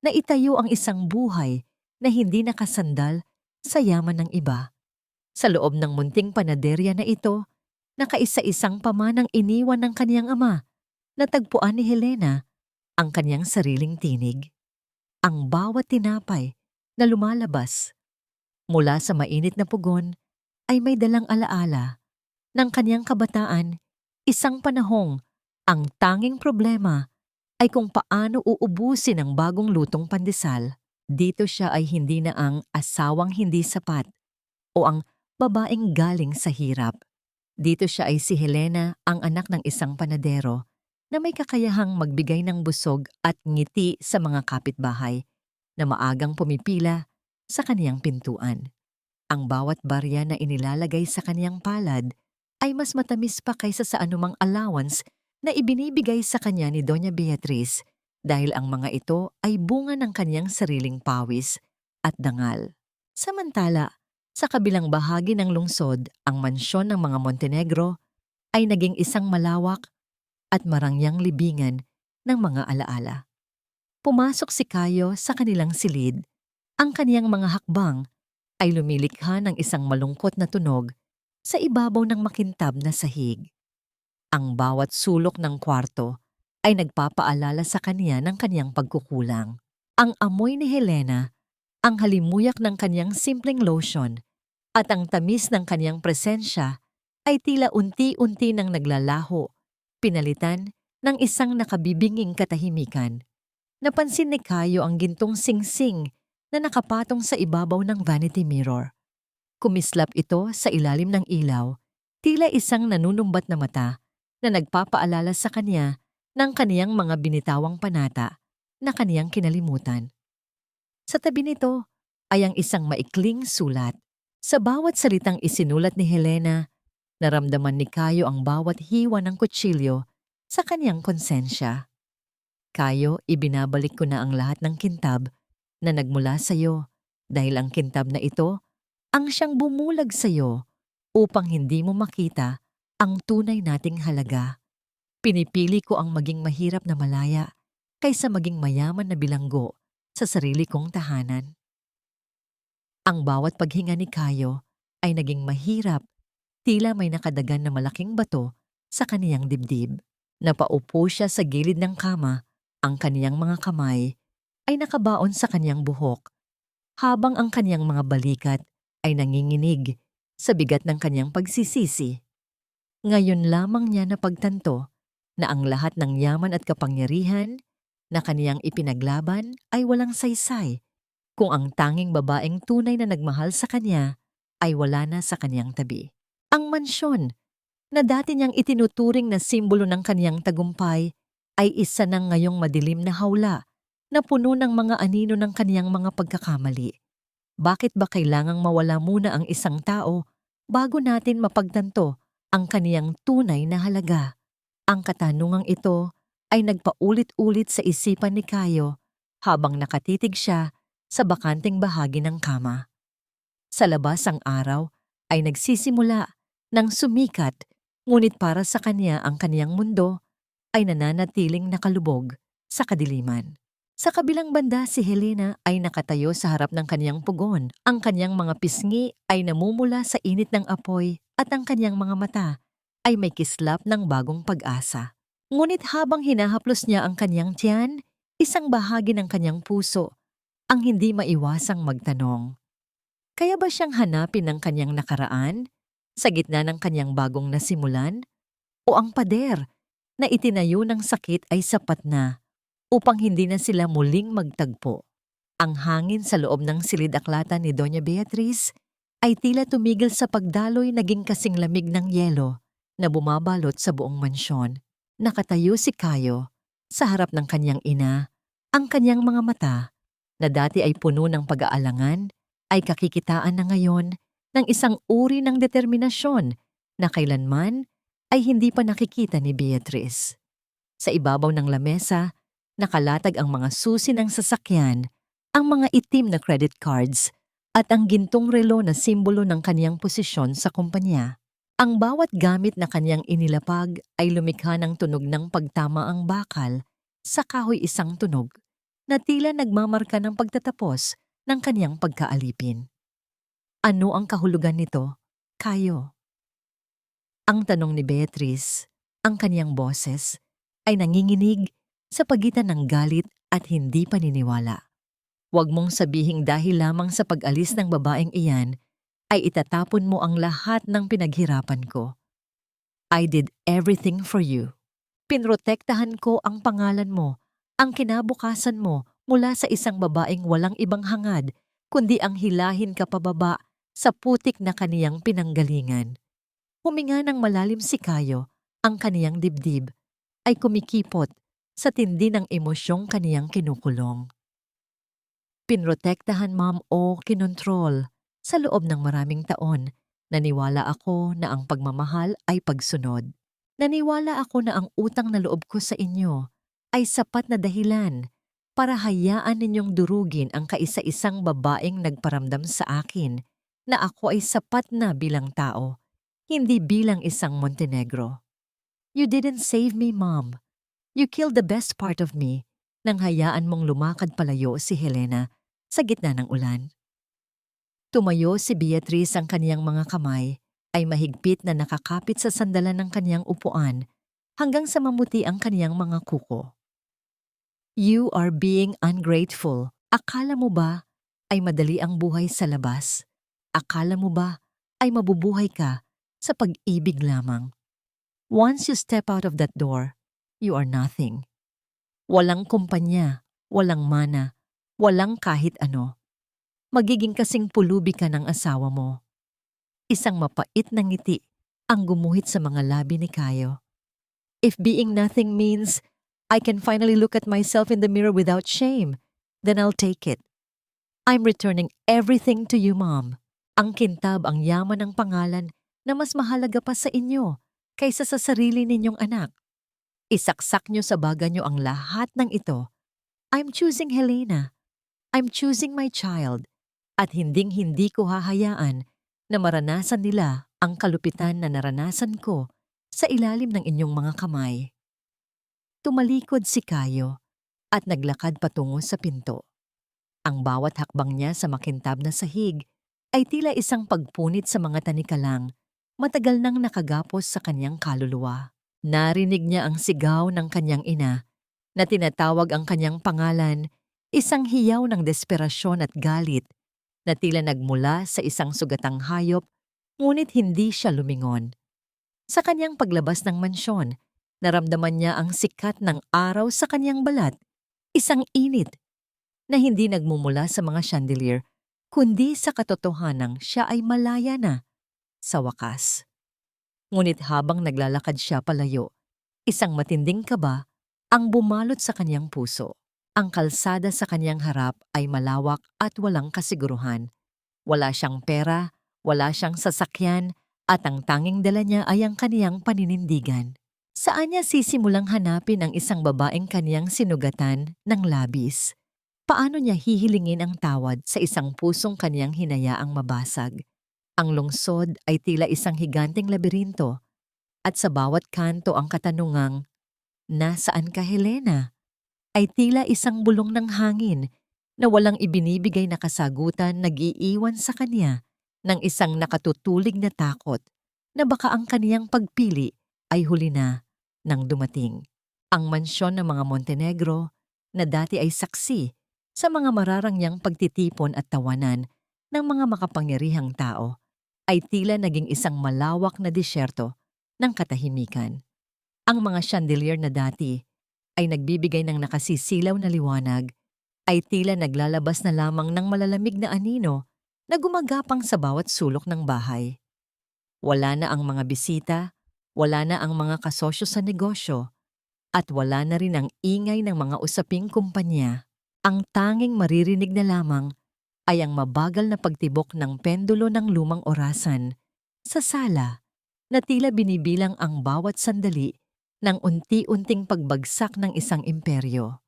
na itayo ang isang buhay na hindi nakasandal sa yaman ng iba. Sa loob ng munting panaderya na ito, nakaisa-isang pamanang iniwan ng kaniyang ama. Natagpuan ni Helena ang kaniyang sariling tinig. Ang bawat tinapay na lumalabas mula sa mainit na pugon ay may dalang alaala ng kaniyang kabataan, isang panahong ang tanging problema ay kung paano uubusin ang bagong lutong pandesal. Dito siya ay hindi na ang asawang hindi sapat o ang babaeng galing sa hirap. Dito siya ay si Helena, ang anak ng isang panadero na may kakayahang magbigay ng busog at ngiti sa mga kapitbahay na maagang pumipila sa kaniyang pintuan. Ang bawat barya na inilalagay sa kaniyang palad ay mas matamis pa kaysa sa anumang allowance na ibinibigay sa kanya ni Doña Beatriz dahil ang mga ito ay bunga ng kaniyang sariling pawis at dangal. Samantala, sa kabilang bahagi ng lungsod, ang mansyon ng mga Montenegro ay naging isang malawak at marangyang libingan ng mga alaala. Pumasok si Cayo sa kanilang silid. Ang kaniyang mga hakbang ay lumilikha ng isang malungkot na tunog sa ibabaw ng makintab na sahig. Ang bawat sulok ng kwarto ay nagpapaalala sa kanya ng kaniyang pagkukulang. Ang amoy ni Helena, ang halimuyak ng kaniyang simpleng lotion, at ang tamis ng kaniyang presensya ay tila unti-unti nang naglalaho, pinalitan ng isang nakabibinging katahimikan. Napansin ni Cayo ang gintong singsing na nakapatong sa ibabaw ng vanity mirror. Kumislap ito sa ilalim ng ilaw, tila isang nanunumbat na mata na nagpapaalala sa kanya ng kaniyang mga binitawang panata na kaniyang kinalimutan. Sa tabi nito ay ang isang maikling sulat. Sa bawat salitang isinulat ni Helena, naramdaman ni Cayo ang bawat hiwa ng kutsilyo sa kaniyang konsensya. Cayo, ibinabalik ko na ang lahat ng kintab na nagmula sa iyo dahil ang kintab na ito ang siyang bumulag sa iyo upang hindi mo makita ang tunay nating halaga. Pinipili ko ang maging mahirap na malaya kaysa maging mayaman na bilanggo sa sarili kong tahanan. Ang bawat paghinga ni Cayo ay naging mahirap, tila may nakadagan na malaking bato sa kaniyang dibdib. Napaupo siya sa gilid ng kama, ang kaniyang mga kamay ay nakabaon sa kaniyang buhok, habang ang kaniyang mga balikat ay nanginginig sa bigat ng kaniyang pagsisisi. Ngayon lamang niya napagtanto na ang lahat ng yaman at kapangyarihan na kaniyang ipinaglaban ay walang saysay kung ang tanging babaeng tunay na nagmahal sa kanya ay wala na sa kaniyang tabi. Ang mansyon na dati niyang itinuturing na simbolo ng kaniyang tagumpay ay isa ng ngayong madilim na hawla na puno ng mga anino ng kaniyang mga pagkakamali. Bakit ba kailangang mawala muna ang isang tao bago natin mapagtanto ang kaniyang tunay na halaga? Ang katanungang ito ay nagpaulit-ulit sa isipan ni Cayo habang nakatitig siya sa bakanting bahagi ng kama. Sa labas ang araw ay nagsisimula ng sumikat, ngunit para sa kanya ang kaniyang mundo ay nananatiling nakalubog sa kadiliman. Sa kabilang banda si Helena ay nakatayo sa harap ng kaniyang pugon. Ang kaniyang mga pisngi ay namumula sa init ng apoy at ang kaniyang mga mata ay may kislap ng bagong pag-asa. Ngunit habang hinahaplos niya ang kaniyang tiyan, isang bahagi ng kaniyang puso ang hindi maiwasang magtanong. Kaya ba siyang hanapin ng kaniyang nakaraan sa gitna ng kaniyang bagong nasimulan? O ang pader na itinayo ng sakit ay sapat na upang hindi na sila muling magtagpo? Ang hangin sa loob ng silid-aklatan ni Doña Beatriz ay tila tumigil sa pagdaloy, naging kasing lamig ng yelo na bumabalot sa buong mansyon. Nakatayo si Cayo sa harap ng kaniyang ina, ang kaniyang mga mata na dati ay puno ng pag-aalangan ay kakikitaan na ngayon ng isang uri ng determinasyon na kailanman ay hindi pa nakikita ni Beatriz. Sa ibabaw ng lamesa, nakalatag ang mga susi ng sasakyan, ang mga itim na credit cards, at ang gintong relo na simbolo ng kaniyang posisyon sa kumpanya. Ang bawat gamit na kaniyang inilapag ay lumikha ng tunog ng pagtama ang bakal sa kahoy, isang tunog na tila nagmamarka ng pagtatapos ng kaniyang pagkaalipin. Ano ang kahulugan nito, Kayo? Ang tanong ni Beatrice, ang kaniyang boses, ay nanginginig sa pagitan ng galit at hindi paniniwala. Huwag mong sabihing dahil lamang sa pag-alis ng babaeng iyan ay itatapon mo ang lahat ng pinaghirapan ko. I did everything for you. Pinrotektahan ko ang pangalan mo, ang kinabukasan mo mula sa isang babaeng walang ibang hangad, kundi ang hilahin ka pababa sa putik na kaniyang pinanggalingan. Huminga ng malalim si Kayo, ang kaniyang dibdib ay kumikipot sa tindi ng emosyong kaniyang kinukulong. Pinrotektahan ma'am o kinontrol sa loob ng maraming taon. Naniwala ako na ang pagmamahal ay pagsunod. Naniwala ako na ang utang na loob ko sa inyo ay sapat na dahilan para hayaan ninyong durugin ang kaisa-isang babaeng nagparamdam sa akin na ako ay sapat na bilang tao, hindi bilang isang Montenegro. You didn't save me, Mom. You killed the best part of me nang hayaan mong lumakad palayo si Helena sa gitna ng ulan. Tumayo si Beatrice, ang kaniyang mga kamay ay mahigpit na nakakapit sa sandalan ng kaniyang upuan hanggang sa mamuti ang kaniyang mga kuko. You are being ungrateful. Akala mo ba ay madali ang buhay sa labas? Akala mo ba ay mabubuhay ka sa pag-ibig lamang? Once you step out of that door, you are nothing. Walang kumpanya, walang mana, walang kahit ano. Magiging kasing pulubi ka ng asawa mo. Isang mapait na ngiti ang gumuhit sa mga labi ni Kayo. If being nothing means I can finally look at myself in the mirror without shame, then I'll take it. I'm returning everything to you, Mom. Ang kintab, ang yaman ng pangalan na mas mahalaga pa sa inyo kaysa sa sarili ninyong anak. Isaksak nyo sa baga nyo ang lahat ng ito. I'm choosing Helena. I'm choosing my child. At hinding-hindi ko hahayaan na maranasan nila ang kalupitan na naranasan ko sa ilalim ng inyong mga kamay. Tumalikod si Kayo at naglakad patungo sa pinto. Ang bawat hakbang niya sa makintab na sahig ay tila isang pagpunit sa mga tanikalang matagal nang nakagapos sa kanyang kaluluwa. Narinig niya ang sigaw ng kanyang ina na tinatawag ang kanyang pangalan, isang hiyaw ng desperasyon at galit na tila nagmula sa isang sugatang hayop, ngunit hindi siya lumingon. Sa kanyang paglabas ng mansyon, naramdaman niya ang sikat ng araw sa kanyang balat, isang init na hindi nagmumula sa mga chandelier, kundi sa katotohanang siya ay malaya na sa wakas. Ngunit habang naglalakad siya palayo, isang matinding kaba ang bumalot sa kanyang puso. Ang kalsada sa kanyang harap ay malawak at walang kasiguruhan. Wala siyang pera, wala siyang sasakyan, at ang tanging dala niya ay ang kaniyang paninindigan. Saan niya sisimulang hanapin ang isang babaeng kaniyang sinugatan ng labis? Paano niya hihilingin ang tawad sa isang pusong kaniyang hinayaang mabasag? Ang lungsod ay tila isang higanting labirinto, at sa bawat kanto ang katanungang, "Nasaan ka, Helena?" ay tila isang bulong ng hangin na walang ibinibigay na kasagutan, nag-iiwan sa kanya ng isang nakatutulig na takot na baka ang kaniyang pagpili ay huli na nang dumating. Ang mansyon ng mga Montenegro na dati ay saksi sa mga mararangyang pagtitipon at tawanan ng mga makapangyarihang tao ay tila naging isang malawak na disyerto ng katahimikan. Ang mga chandelier na dati ay nagbibigay ng nakasisilaw na liwanag ay tila naglalabas na lamang ng malalamig na anino na gumagapang sa bawat sulok ng bahay. Wala na ang mga bisita, wala na ang mga kasosyo sa negosyo, at wala na rin ang ingay ng mga usaping kumpanya. Ang tanging maririnig na lamang ay ang mabagal na pagtibok ng pendulo ng lumang orasan sa sala na tila binibilang ang bawat sandali ng unti-unting pagbagsak ng isang imperyo.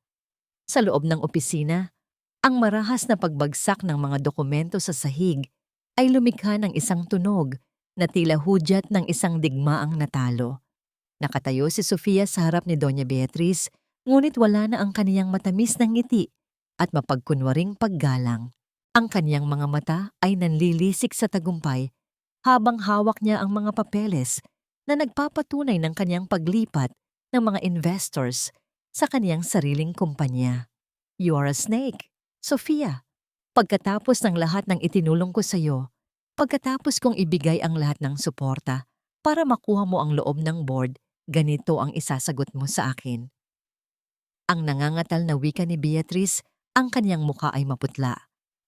Sa loob ng opisina, ang marahas na pagbagsak ng mga dokumento sa sahig ay lumikha ng isang tunog na tila hudyat ng isang digmaang natalo. Nakatayo si Sofia sa harap ni Doña Beatriz, ngunit wala na ang kaniyang matamis na ngiti at mapagkunwaring paggalang. Ang kanyang mga mata ay nanlilisik sa tagumpay habang hawak niya ang mga papeles na nagpapatunay ng kanyang paglipat ng mga investors sa kanyang sariling kumpanya. You are a snake, Sofia. Pagkatapos ng lahat ng itinulong ko sa iyo, pagkatapos kong ibigay ang lahat ng suporta para makuha mo ang loob ng board, ganito ang isasagot mo sa akin. Ang nangangatal na wika ni Beatrice, ang kanyang muka ay maputla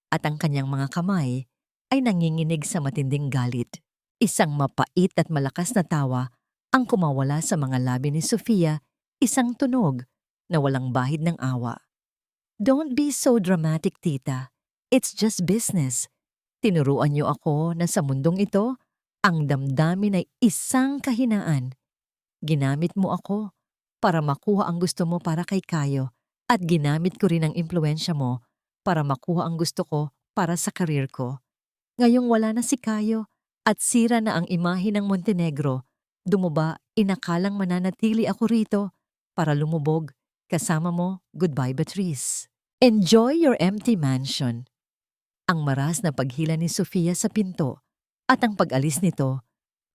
at ang kanyang mga kamay ay nanginginig sa matinding galit. Isang mapait at malakas na tawa ang kumawala sa mga labi ni Sofia, isang tunog na walang bahid ng awa. Don't be so dramatic, tita. It's just business. Tinuruan niyo ako na sa mundong ito, ang damdamin ay isang kahinaan. Ginamit mo ako para makuha ang gusto mo para kay Kayo at ginamit ko rin ang impluensya mo para makuha ang gusto ko para sa karir ko. Ngayong wala na si Kayo at sira na ang imahe ng Montenegro, dumaba, inakalang mananatili ako rito para lumubog. Kasama mo, goodbye Beatrice. Enjoy your empty mansion. Ang maras na paghila ni Sofia sa pinto at ang pag-alis nito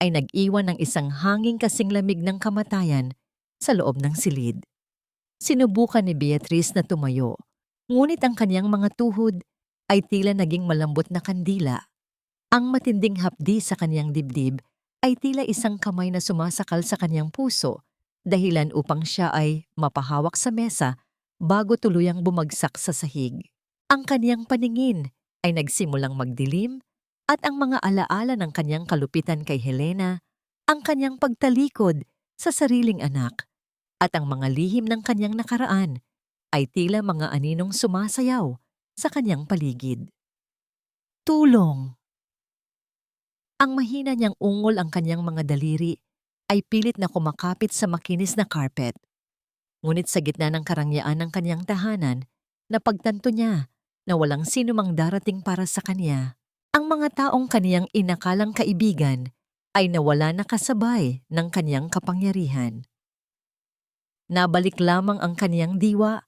ay nag-iwan ng isang hanging kasing lamig ng kamatayan sa loob ng silid. Sinubukan ni Beatrice na tumayo, ngunit ang kanyang mga tuhod ay tila naging malambot na kandila. Ang matinding hapdi sa kanyang dibdib ay tila isang kamay na sumasakal sa kanyang puso, dahilan upang siya ay mapahawak sa mesa bago tuluyang bumagsak sa sahig. Ang kanyang paningin ay nagsimulang magdilim at ang mga alaala ng kanyang kalupitan kay Helena, ang kanyang pagtalikod sa sariling anak, at ang mga lihim ng kanyang nakaraan ay tila mga aninong sumasayaw sa kanyang paligid. Tulong! Ang mahina niyang ungol ang kanyang mga daliri ay pilit na kumakapit sa makinis na carpet. Ngunit sa gitna ng karangyaan ng kanyang tahanan, napagtanto niya na walang sino mang darating para sa kanya. Ang mga taong kaniyang inakalang kaibigan ay nawala na kasabay ng kanyang kapangyarihan. Nabalik lamang ang kaniyang diwa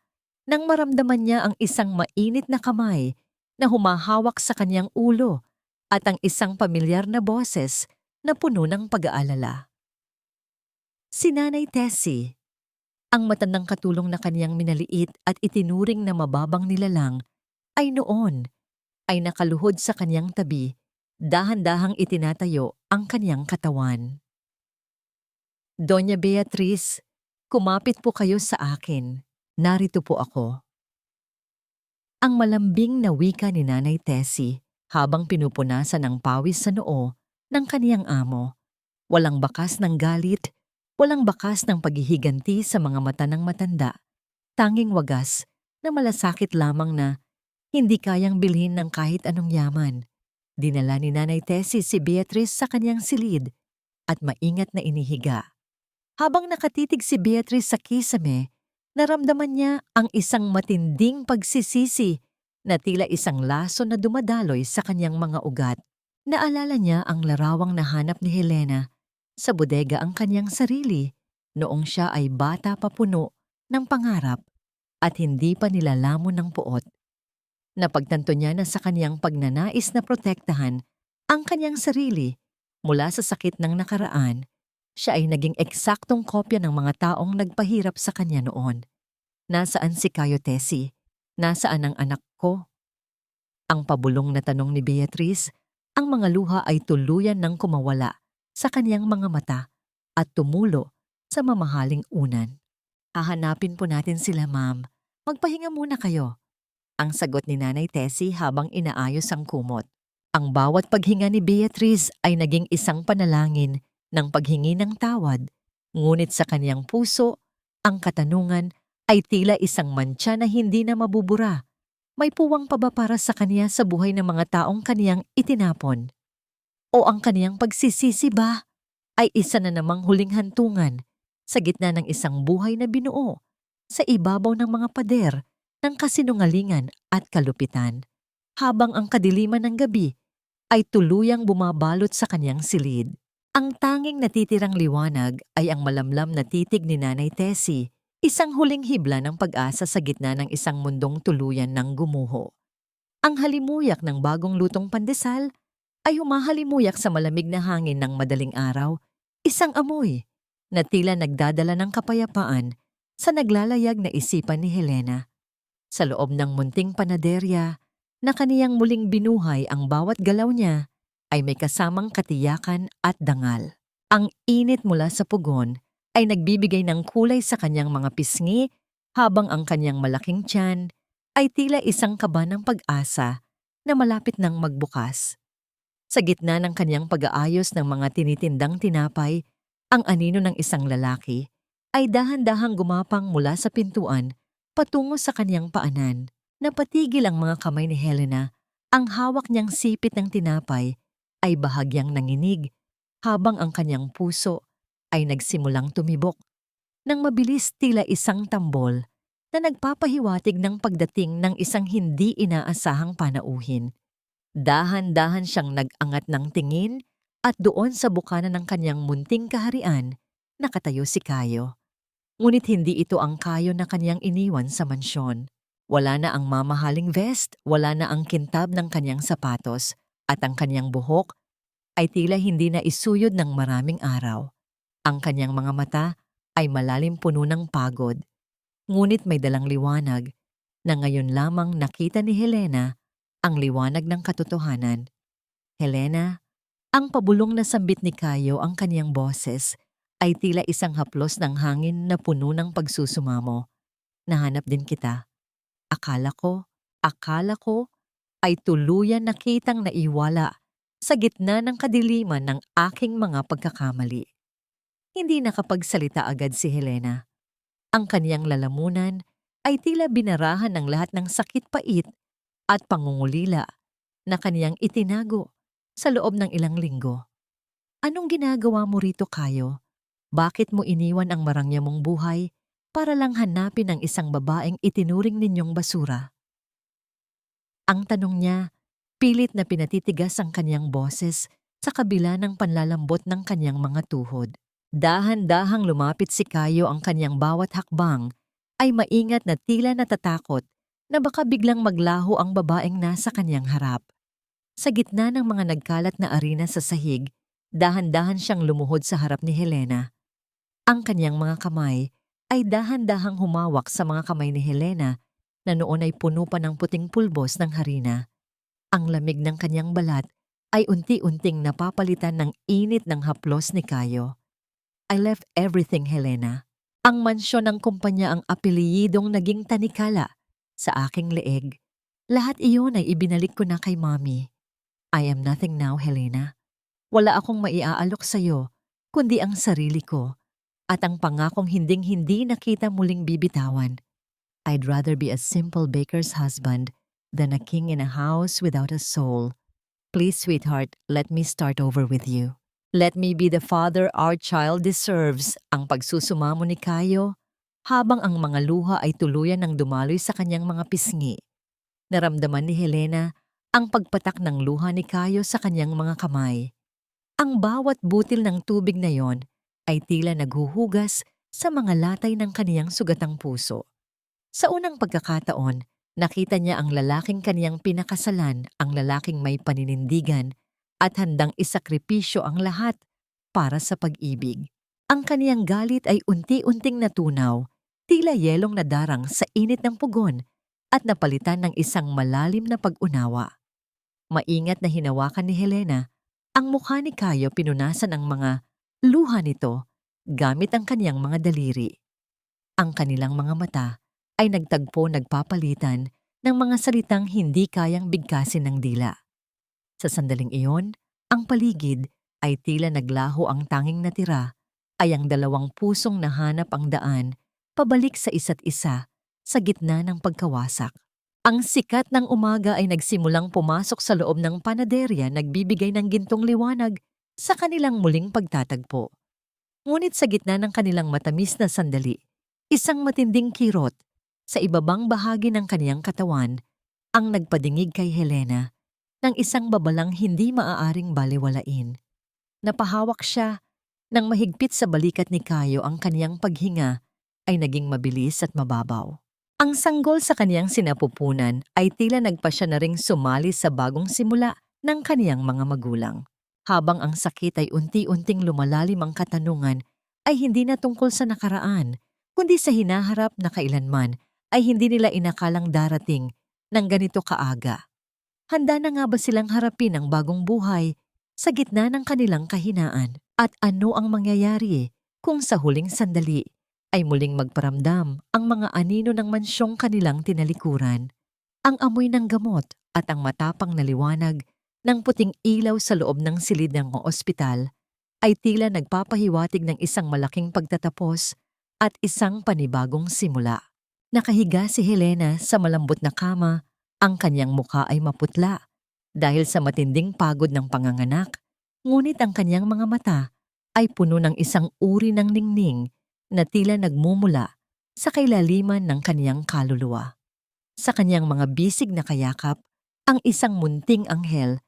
nang maramdaman niya ang isang mainit na kamay na humahawak sa kanyang ulo at ang isang pamilyar na boses na puno ng pag-aalala. Si Nanay Tessie, ang matandang katulong na kaniyang minaliit at itinuring na mababang nilalang, ay noon ay nakaluhod sa kanyang tabi, dahan-dahang itinatayo ang kanyang katawan. Doña Beatriz, kumapit po kayo sa akin. Narito po ako. Ang malambing na wika ni Nanay Tessie habang pinupunasan ng pawis sa noo ng kaniyang amo. Walang bakas ng galit, walang bakas ng paghihiganti sa mga mata ng matanda. Tanging wagas na malasakit lamang na hindi kayang bilhin ng kahit anong yaman. Dinala ni Nanay Tessie si Beatrice sa kanyang silid at maingat na inihiga. Habang nakatitig si Beatrice sa kisame, naramdaman niya ang isang matinding pagsisisi na tila isang laso na dumadaloy sa kanyang mga ugat. Naalala niya ang larawang nahanap ni Helena sa bodega ang kanyang sarili noong siya ay bata pa puno ng pangarap at hindi pa nilalamon ng puot. Napagtanto niya na sa kanyang pagnanais na protektahan ang kanyang sarili mula sa sakit ng nakaraan, siya ay naging eksaktong kopya ng mga taong nagpahirap sa kanya noon. Nasaan si Kayo Tessie? Nasaan ang anak ko? Ang pabulong na tanong ni Beatrice, ang mga luha ay tuluyan ng kumawala sa kanyang mga mata at tumulo sa mamahaling unan. Hahanapin po natin sila, ma'am. Magpahinga muna kayo. Ang sagot ni Nanay Tessie habang inaayos ang kumot. Ang bawat paghinga ni Beatrice ay naging isang panalangin ng paghingi ng tawad, ngunit sa kaniyang puso, ang katanungan ay tila isang mantsa na hindi na mabubura. May puwang pa ba para sa kaniya sa buhay ng mga taong kaniyang itinapon? O ang kaniyang pagsisisi ba ay isa na namang huling hantungan sa gitna ng isang buhay na binuo sa ibabaw ng mga pader ng kasinungalingan at kalupitan, habang ang kadiliman ng gabi ay tuluyang bumabalot sa kanyang silid. Ang tanging natitirang liwanag ay ang malamlam na titig ni Nanay Tessie, Isang huling hibla ng pag-asa sa gitna ng isang mundong tuluyan ng gumuho. Ang halimuyak ng bagong lutong pandesal ay humahalimuyak sa malamig na hangin ng madaling araw, isang amoy na tila nagdadala ng kapayapaan sa naglalayag na isipan ni Helena. Sa loob ng munting panaderya na kaniyang muling binuhay, ang bawat galaw niya ay may kasamang katiyakan at dangal. Ang init mula sa pugon ay nagbibigay ng kulay sa kanyang mga pisngi, habang ang kanyang malaking tiyan ay tila isang kaba ng pag-asa na malapit nang magbukas. Sa gitna ng kanyang pag-aayos ng mga tinitindang tinapay, ang anino ng isang lalaki ay dahan-dahang gumapang mula sa pintuan patungo sa kanyang paanan. Napatigil ang mga kamay ni Helena. Ang hawak niyang sipit ng tinapay ay bahagyang nanginig, habang ang kanyang puso ay nagsimulang tumibok nang mabilis, tila isang tambol na nagpapahiwatig ng pagdating ng isang hindi inaasahang panauhin. Dahan-dahan siyang nag-angat ng tingin, at doon sa bukana ng kanyang munting kaharian, nakatayo si Kayo. Ngunit hindi ito ang Kayo na kanyang iniwan sa mansyon. Wala na ang mamahaling vest, wala na ang kintab ng kanyang sapatos, at ang kanyang buhok ay tila hindi na isuyod ng maraming araw. Ang kanyang mga mata ay malalim puno ng pagod, ngunit may dalang liwanag na ngayon lamang nakita ni Helena, ang liwanag ng katotohanan. Helena, ang pabulong na sambit ni Kayo, ang kanyang boses ay tila isang haplos ng hangin na puno ng pagsusumamo. Nahanap din kita. Akala ko ay tuluyan na kitang naiwala sa gitna ng kadiliman ng aking mga pagkakamali. Hindi nakapagsalita agad si Helena. Ang kaniyang lalamunan ay tila binarahan ng lahat ng sakit-pait at pangungulila na kaniyang itinago sa loob ng ilang linggo. Anong ginagawa mo rito, Kayo? Bakit mo iniwan ang marangya mong buhay para lang hanapin ang isang babaeng itinuring ninyong basura? Ang tanong niya, pilit na pinatitigas ang kanyang boses sa kabila ng panlalambot ng kanyang mga tuhod. Dahan-dahang lumapit si Kayo, ang kanyang bawat hakbang ay maingat na tila natatakot na baka biglang maglaho ang babaeng nasa kanyang harap. Sa gitna ng mga nagkalat na arena sa sahig, dahan-dahan siyang lumuhod sa harap ni Helena. Ang kanyang mga kamay ay dahan-dahang humawak sa mga kamay ni Helena na noon ay puno pa ng puting pulbos ng harina. Ang lamig ng kanyang balat ay unti-unting napapalitan ng init ng haplos ni Kayo. I left everything, Helena. Ang mansyon ng kumpanya ang apelyidong naging tanikala sa aking leeg. Lahat iyon ay ibinalik ko na kay Mommy. I am nothing now, Helena. Wala akong maiaalok sa'yo, kundi ang sarili ko at ang pangakong hinding-hindi nakita muling bibitawan. I'd rather be a simple baker's husband than a king in a house without a soul. Please, sweetheart, let me start over with you. Let me be the father our child deserves, ang pagsusumamo ni Kayo, habang ang mga luha ay tuluyan ng dumaloy sa kanyang mga pisngi. Naramdaman ni Helena ang pagpatak ng luha ni Kayo sa kanyang mga kamay. Ang bawat butil ng tubig na yon ay tila naghuhugas sa mga latay ng kaniyang sugatang puso. Sa unang pagkakataon, nakita niya ang lalaking kaniyang pinakasalan, ang lalaking may paninindigan at handang isakripisyo ang lahat para sa pag-ibig. Ang kaniyang galit ay unti-unting natunaw, tila yelong nadarang sa init ng pugon at napalitan ng isang malalim na pag-unawa. Maingat na hinawakan ni Helena ang mukha ni Kayo, pinunasan ang mga luha nito gamit ang kaniyang mga daliri. Ang kanilang mga mata ay nagpapalitan ng mga salitang hindi kayang bigkasin ng dila. Sa sandaling iyon, ang paligid ay tila naglaho, ang tanging natira ay ang dalawang pusong nahanap ang daan pabalik sa isa't isa sa gitna ng pagkawasak. Ang sikat ng umaga ay nagsimulang pumasok sa loob ng panaderya, nagbibigay ng gintong liwanag sa kanilang muling pagtatagpo. Ngunit sa gitna ng kanilang matamis na sandali, isang matinding kirot sa ibabang bahagi ng kaniyang katawan ang nagpadingig kay Helena ng isang babalang hindi maaaring balewalain. Napahawak siya nang mahigpit sa balikat ni Kayo, ang kaniyang paghinga ay naging mabilis at mababaw. Ang sanggol sa kaniyang sinapupunan ay tila nagpasya na ring sumali sa bagong simula ng kaniyang mga magulang. Habang ang sakit ay unti-unting lumalalim, ang katanungan ay hindi na tungkol sa nakaraan, kundi sa hinaharap na kailanman ay hindi nila inakalang darating ng ganito kaaga. Handa na nga ba silang harapin ang bagong buhay sa gitna ng kanilang kahinaan? At ano ang mangyayari kung sa huling sandali ay muling magparamdam ang mga anino ng mansyong kanilang tinalikuran? Ang amoy ng gamot at ang matapang na liwanag ng puting ilaw sa loob ng silid ng ospital ay tila nagpapahiwatig ng isang malaking pagtatapos at isang panibagong simula. Nakahiga si Helena sa malambot na kama, ang kanyang mukha ay maputla dahil sa matinding pagod ng panganganak, ngunit ang kanyang mga mata ay puno ng isang uri ng ningning na tila nagmumula sa kailaliman ng kanyang kaluluwa. Sa kanyang mga bisig na kayakap, ang isang munting anghel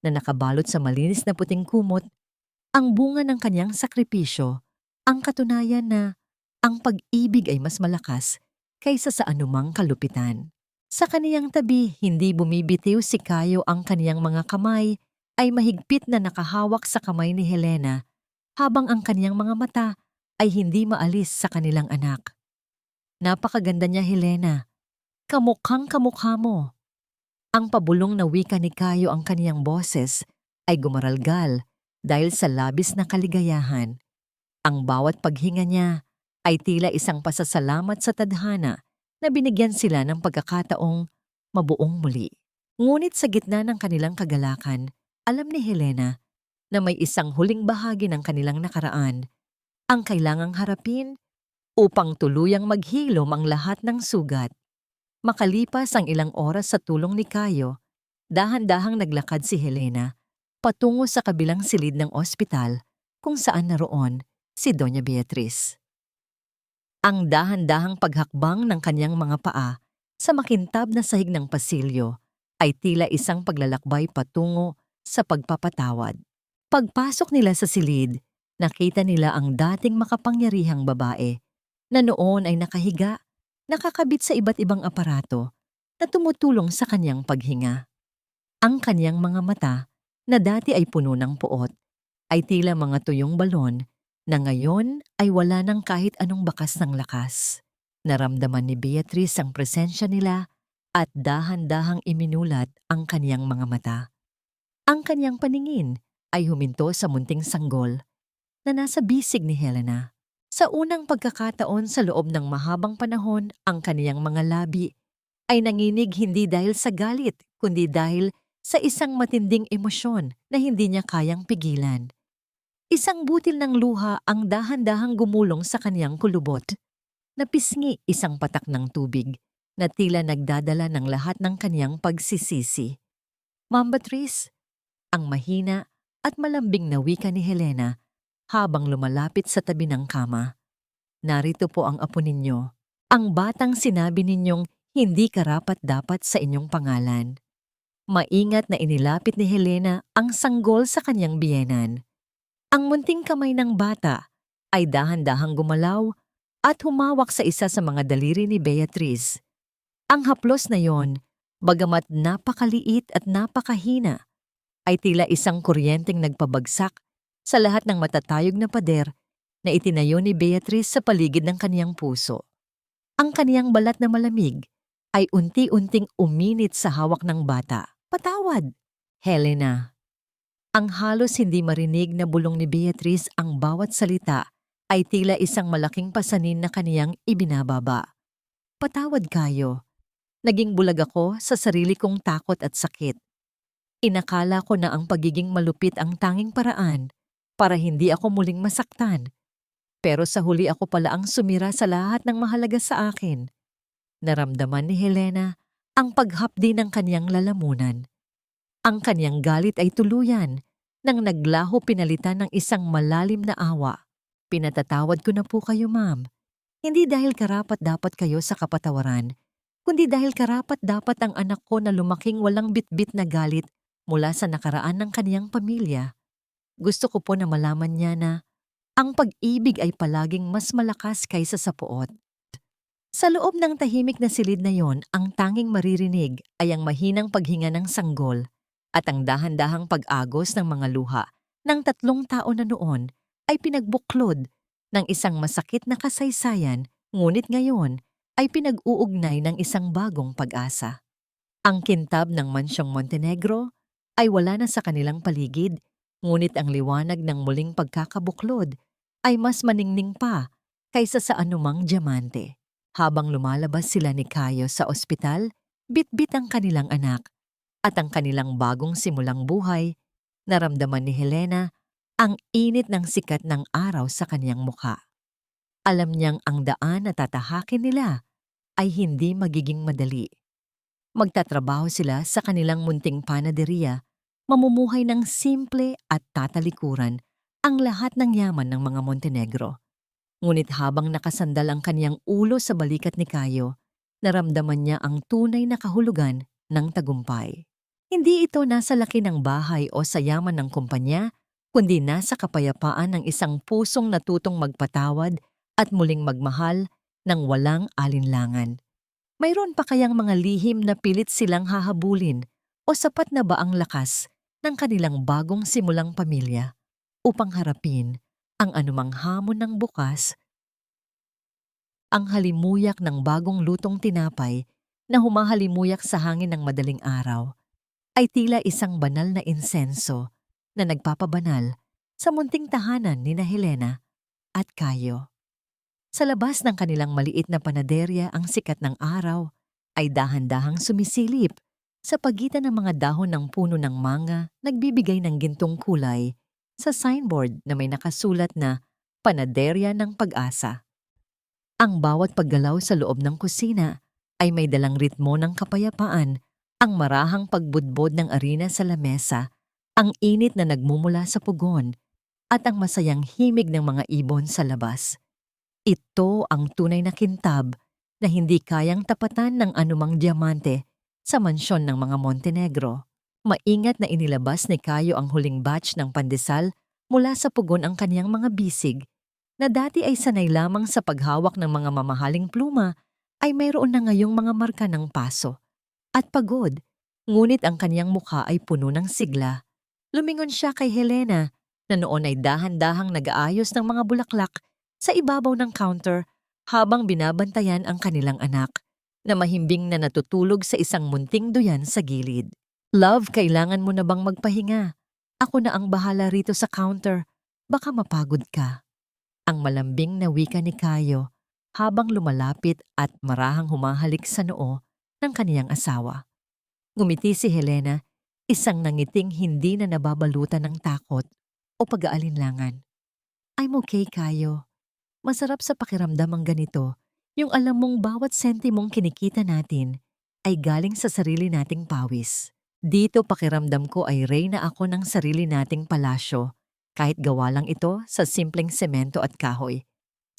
na nakabalot sa malinis na puting kumot, ang bunga ng kanyang sakripisyo, ang katunayan na ang pag-ibig ay mas malakas kaysa sa anumang kalupitan. Sa kaniyang tabi, hindi bumibitiw si Caio, ang kaniyang mga kamay ay mahigpit na nakahawak sa kamay ni Helena, habang ang kaniyang mga mata ay hindi maalis sa kanilang anak. Napakaganda niya, Helena. Kamukhang kamukha mo. Ang pabulong na wika ni Caio, ang kaniyang boses ay gumaralgal dahil sa labis na kaligayahan. Ang bawat paghinga niya ay tila isang pasasalamat sa tadhana na binigyan sila ng pagkakataong mabuong muli. Ngunit sa gitna ng kanilang kagalakan, alam ni Helena na may isang huling bahagi ng kanilang nakaraan ang kailangang harapin upang tuluyang maghilom ang lahat ng sugat. Makalipas ang ilang oras sa tulong ni Caio, dahan-dahang naglakad si Helena patungo sa kabilang silid ng ospital kung saan naroon si Doña Beatriz. Ang dahan-dahang paghakbang ng kanyang mga paa sa makintab na sahig ng pasilyo ay tila isang paglalakbay patungo sa pagpapatawad. Pagpasok nila sa silid, nakita nila ang dating makapangyarihang babae na noon ay nakahiga, nakakabit sa iba't ibang aparato na tumutulong sa kanyang paghinga. Ang kanyang mga mata, na dati ay puno ng puot, ay tila mga tuyong balon na ngayon ay wala ng kahit anong bakas ng lakas. Naramdaman ni Beatriz ang presensya nila at dahan-dahang iminulat ang kaniyang mga mata. Ang kaniyang paningin ay huminto sa munting sanggol na nasa bisig ni Helena. Sa unang pagkakataon sa loob ng mahabang panahon, ang kaniyang mga labi ay nanginig hindi dahil sa galit, kundi dahil sa isang matinding emosyon na hindi niya kayang pigilan. Isang butil ng luha ang dahan-dahang gumulong sa kaniyang kulubot. Napisngi isang patak ng tubig na tila nagdadala ng lahat ng kaniyang pagsisisi. Ma'am Beatriz, ang mahina at malambing na wika ni Helena habang lumalapit sa tabi ng kama. Narito po ang apo ninyo, ang batang sinabi ninyong hindi karapat-dapat sa inyong pangalan. Maingat na inilapit ni Helena ang sanggol sa kanyang biyenan. Ang munting kamay ng bata ay dahan-dahang gumalaw at humawak sa isa sa mga daliri ni Beatriz. Ang haplos na yon, bagamat napakaliit at napakahina, ay tila isang kuryenteng nagpabagsak sa lahat ng matatayog na pader na itinayo ni Beatriz sa paligid ng kaniyang puso. Ang kaniyang balat na malamig ay unti-unting uminit sa hawak ng bata. Patawad, Helena. Ang halos hindi marinig na bulong ni Beatriz, ang bawat salita ay tila isang malaking pasanin na kaniyang ibinababa. Patawad kayo. Naging bulag ako sa sarili kong takot at sakit. Inakala ko na ang pagiging malupit ang tanging paraan para hindi ako muling masaktan. Pero sa huli ako pala ang sumira sa lahat ng mahalaga sa akin. Naramdaman ni Helena ang paghapdi ng kaniyang lalamunan. Ang kaniyang galit ay tuluyan nang naglaho pinalitan ng isang malalim na awa. Pinatatawad ko na po kayo, ma'am. Hindi dahil karapat-dapat kayo sa kapatawaran, kundi dahil karapat-dapat ang anak ko na lumaking walang bitbit na galit mula sa nakaraan ng kaniyang pamilya. Gusto ko po na malaman niya na ang pag-ibig ay palaging mas malakas kaysa sa puot. Sa loob ng tahimik na silid na yon, ang tanging maririnig ay ang mahinang paghinga ng sanggol at ang dahan-dahang pag-agos ng mga luha ng 3 tao na noon ay pinagbuklod ng isang masakit na kasaysayan, ngunit ngayon ay pinag-uugnay ng isang bagong pag-asa. Ang kintab ng Mansyong Montenegro ay wala na sa kanilang paligid, ngunit ang liwanag ng muling pagkakabuklod ay mas maningning pa kaysa sa anumang diamante. Habang lumalabas sila ni Caio sa ospital, bitbit ang kanilang anak at ang kanilang bagong simulang buhay, naramdaman ni Helena ang init ng sikat ng araw sa kanyang mukha. Alam niyang ang daan na tatahakin nila ay hindi magiging madali. Magtatrabaho sila sa kanilang munting panaderia, mamumuhay ng simple at tatalikuran ang lahat ng yaman ng mga Montenegro. Ngunit habang nakasandal ang kaniyang ulo sa balikat ni Caio, naramdaman niya ang tunay na kahulugan ng tagumpay. Hindi ito nasa laki ng bahay o sa yaman ng kumpanya, kundi nasa kapayapaan ng isang pusong natutong magpatawad at muling magmahal ng walang alinlangan. Mayroon pa kayang mga lihim na pilit silang hahabulin o sapat na ba ang lakas ng kanilang bagong simulang pamilya upang harapin ang anumang hamon ng bukas? Ang halimuyak ng bagong lutong tinapay na humahalimuyak sa hangin ng madaling araw ay tila isang banal na insenso na nagpapabanal sa munting tahanan ni Helena at Caio. Sa labas ng kanilang maliit na panaderya, ang sikat ng araw ay dahan-dahang sumisilip sa pagitan ng mga dahon ng puno ng manga, nagbibigay ng gintong kulay sa signboard na may nakasulat na Panaderya ng Pag-asa. Ang bawat paggalaw sa loob ng kusina ay may dalang ritmo ng kapayapaan, ang marahang pagbudbod ng arena sa lamesa, ang init na nagmumula sa pugon, at ang masayang himig ng mga ibon sa labas. Ito ang tunay na kintab na hindi kayang tapatan ng anumang diamante sa mansyon ng mga Montenegro. Maingat na inilabas ni Caio ang huling batch ng pandesal mula sa pugon ang kaniyang mga bisig, na dati ay sanay lamang sa paghawak ng mga mamahaling pluma, ay mayroon na ngayong mga marka ng paso at pagod, ngunit ang kaniyang mukha ay puno ng sigla. Lumingon siya kay Helena na noon ay dahan-dahang nag-aayos ng mga bulaklak sa ibabaw ng counter habang binabantayan ang kanilang anak na mahimbing na natutulog sa isang munting duyan sa gilid. "Love, kailangan mo na bang magpahinga? Ako na ang bahala rito sa counter. Baka mapagod ka." Ang malambing na wika ni Caio habang lumalapit at marahang humahalik sa noo ng kaniyang asawa. Ngumiti si Helena, isang nangiting hindi na nababalutan ng takot o pag-aalinlangan. "I'm okay, Caio. Masarap sa pakiramdam ang ganito, yung alam mong bawat sentimong kinikita natin ay galing sa sarili nating pawis. Dito pakiramdam ko ay reyna ako ng sarili nating palasyo, kahit gawa lang ito sa simpleng semento at kahoy."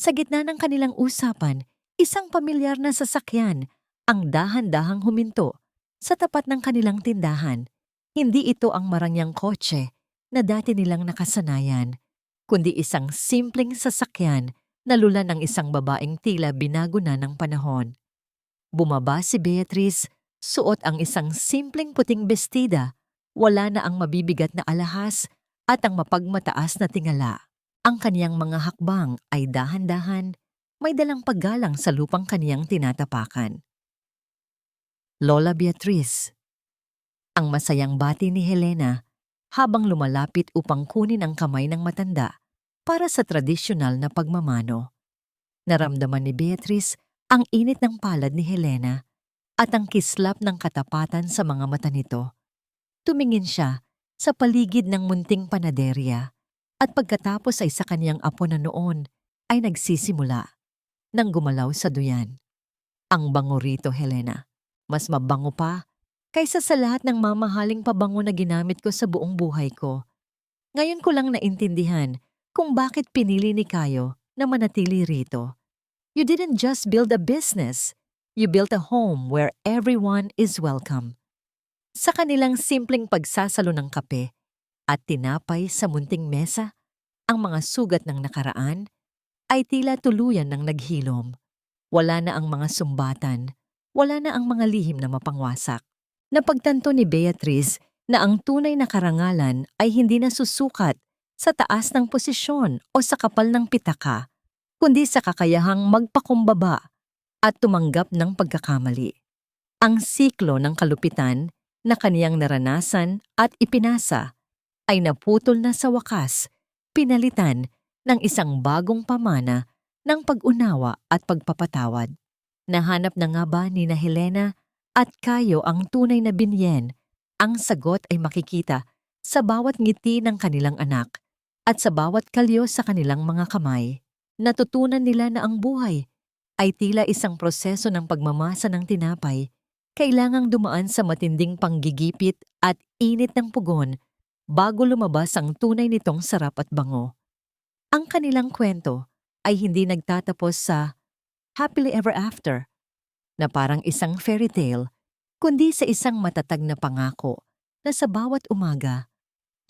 Sa gitna ng kanilang usapan, isang pamilyar na sasakyan ang dahan-dahang huminto sa tapat ng kanilang tindahan. Hindi ito ang marangyang kotse na dati nilang nakasanayan, kundi isang simpleng sasakyan na lula ng isang babaeng tila binago na ng panahon. Bumaba si Beatrice, suot ang isang simpleng puting bestida, wala na ang mabibigat na alahas at ang mapagmataas na tingala. Ang kaniyang mga hakbang ay dahan-dahan, may dalang paggalang sa lupang kaniyang tinatapakan. Lola Beatrice. Ang masayang bati ni Helena habang lumalapit upang kunin ang kamay ng matanda para sa tradisyonal na pagmamano. Naramdaman ni Beatrice ang init ng palad ni Helena at ang kislap ng katapatan sa mga mata nito. Tumingin siya sa paligid ng munting panaderya at pagkatapos ay sa kaniyang apo na noon ay nagsisimula nang gumalaw sa duyan. "Ang bango rito, Helena. Mas mabango pa kaysa sa lahat ng mamahaling pabango na ginamit ko sa buong buhay ko. Ngayon ko lang naintindihan kung bakit pinili ni Caio na manatili rito. You didn't just build a business, you built a home where everyone is welcome." Sa kanilang simpleng pagsasalo ng kape at tinapay sa munting mesa, ang mga sugat ng nakaraan ay tila tuluyan ng naghilom. Wala na ang mga sumbatan, wala na ang mga lihim na mapangwasak. Napagtanto ni Beatrice na ang tunay na karangalan ay hindi nasusukat sa taas ng posisyon o sa kapal ng pitaka, kundi sa kakayahang magpakumbaba at tumanggap ng pagkakamali. Ang siklo ng kalupitan na kaniyang naranasan at ipinasa ay naputol na sa wakas, pinalitan ng isang bagong pamana ng pag-unawa at pagpapatawad. Nahanap na nga ba ni na Helena at Cayo ang tunay na binyen? Ang sagot ay makikita sa bawat ngiti ng kanilang anak at sa bawat kalyo sa kanilang mga kamay. Natutunan nila na ang buhay ay tila isang proseso ng pagmamasa ng tinapay, kailangang dumaan sa matinding panggigipit at init ng pugon bago lumabas ang tunay nitong sarap at bango. Ang kanilang kwento ay hindi nagtatapos sa happily ever after na parang isang fairy tale, kundi sa isang matatag na pangako na sa bawat umaga,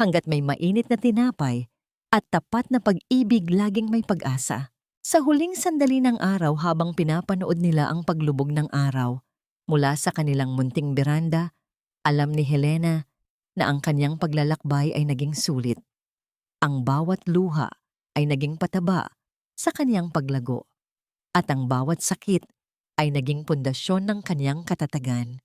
hanggat may mainit na tinapay at tapat na pag-ibig laging may pag-asa. Sa huling sandali ng araw habang pinapanood nila ang paglubog ng araw, mula sa kanilang munting beranda, alam ni Helena na ang kanyang paglalakbay ay naging sulit. Ang bawat luha ay naging pataba sa kanyang paglago, at ang bawat sakit ay naging pundasyon ng kanyang katatagan.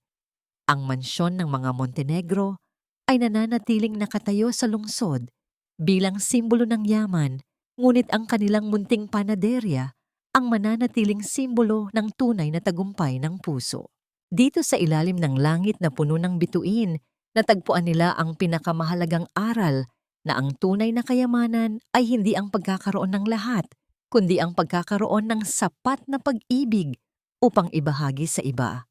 Ang mansyon ng mga Montenegro ay nananatiling nakatayo sa lungsod bilang simbolo ng yaman, ngunit ang kanilang munting panaderya ang mananatiling simbolo ng tunay na tagumpay ng puso. Dito sa ilalim ng langit na puno ng bituin, natagpuan nila ang pinakamahalagang aral na ang tunay na kayamanan ay hindi ang pagkakaroon ng lahat, kundi ang pagkakaroon ng sapat na pag-ibig upang ibahagi sa iba.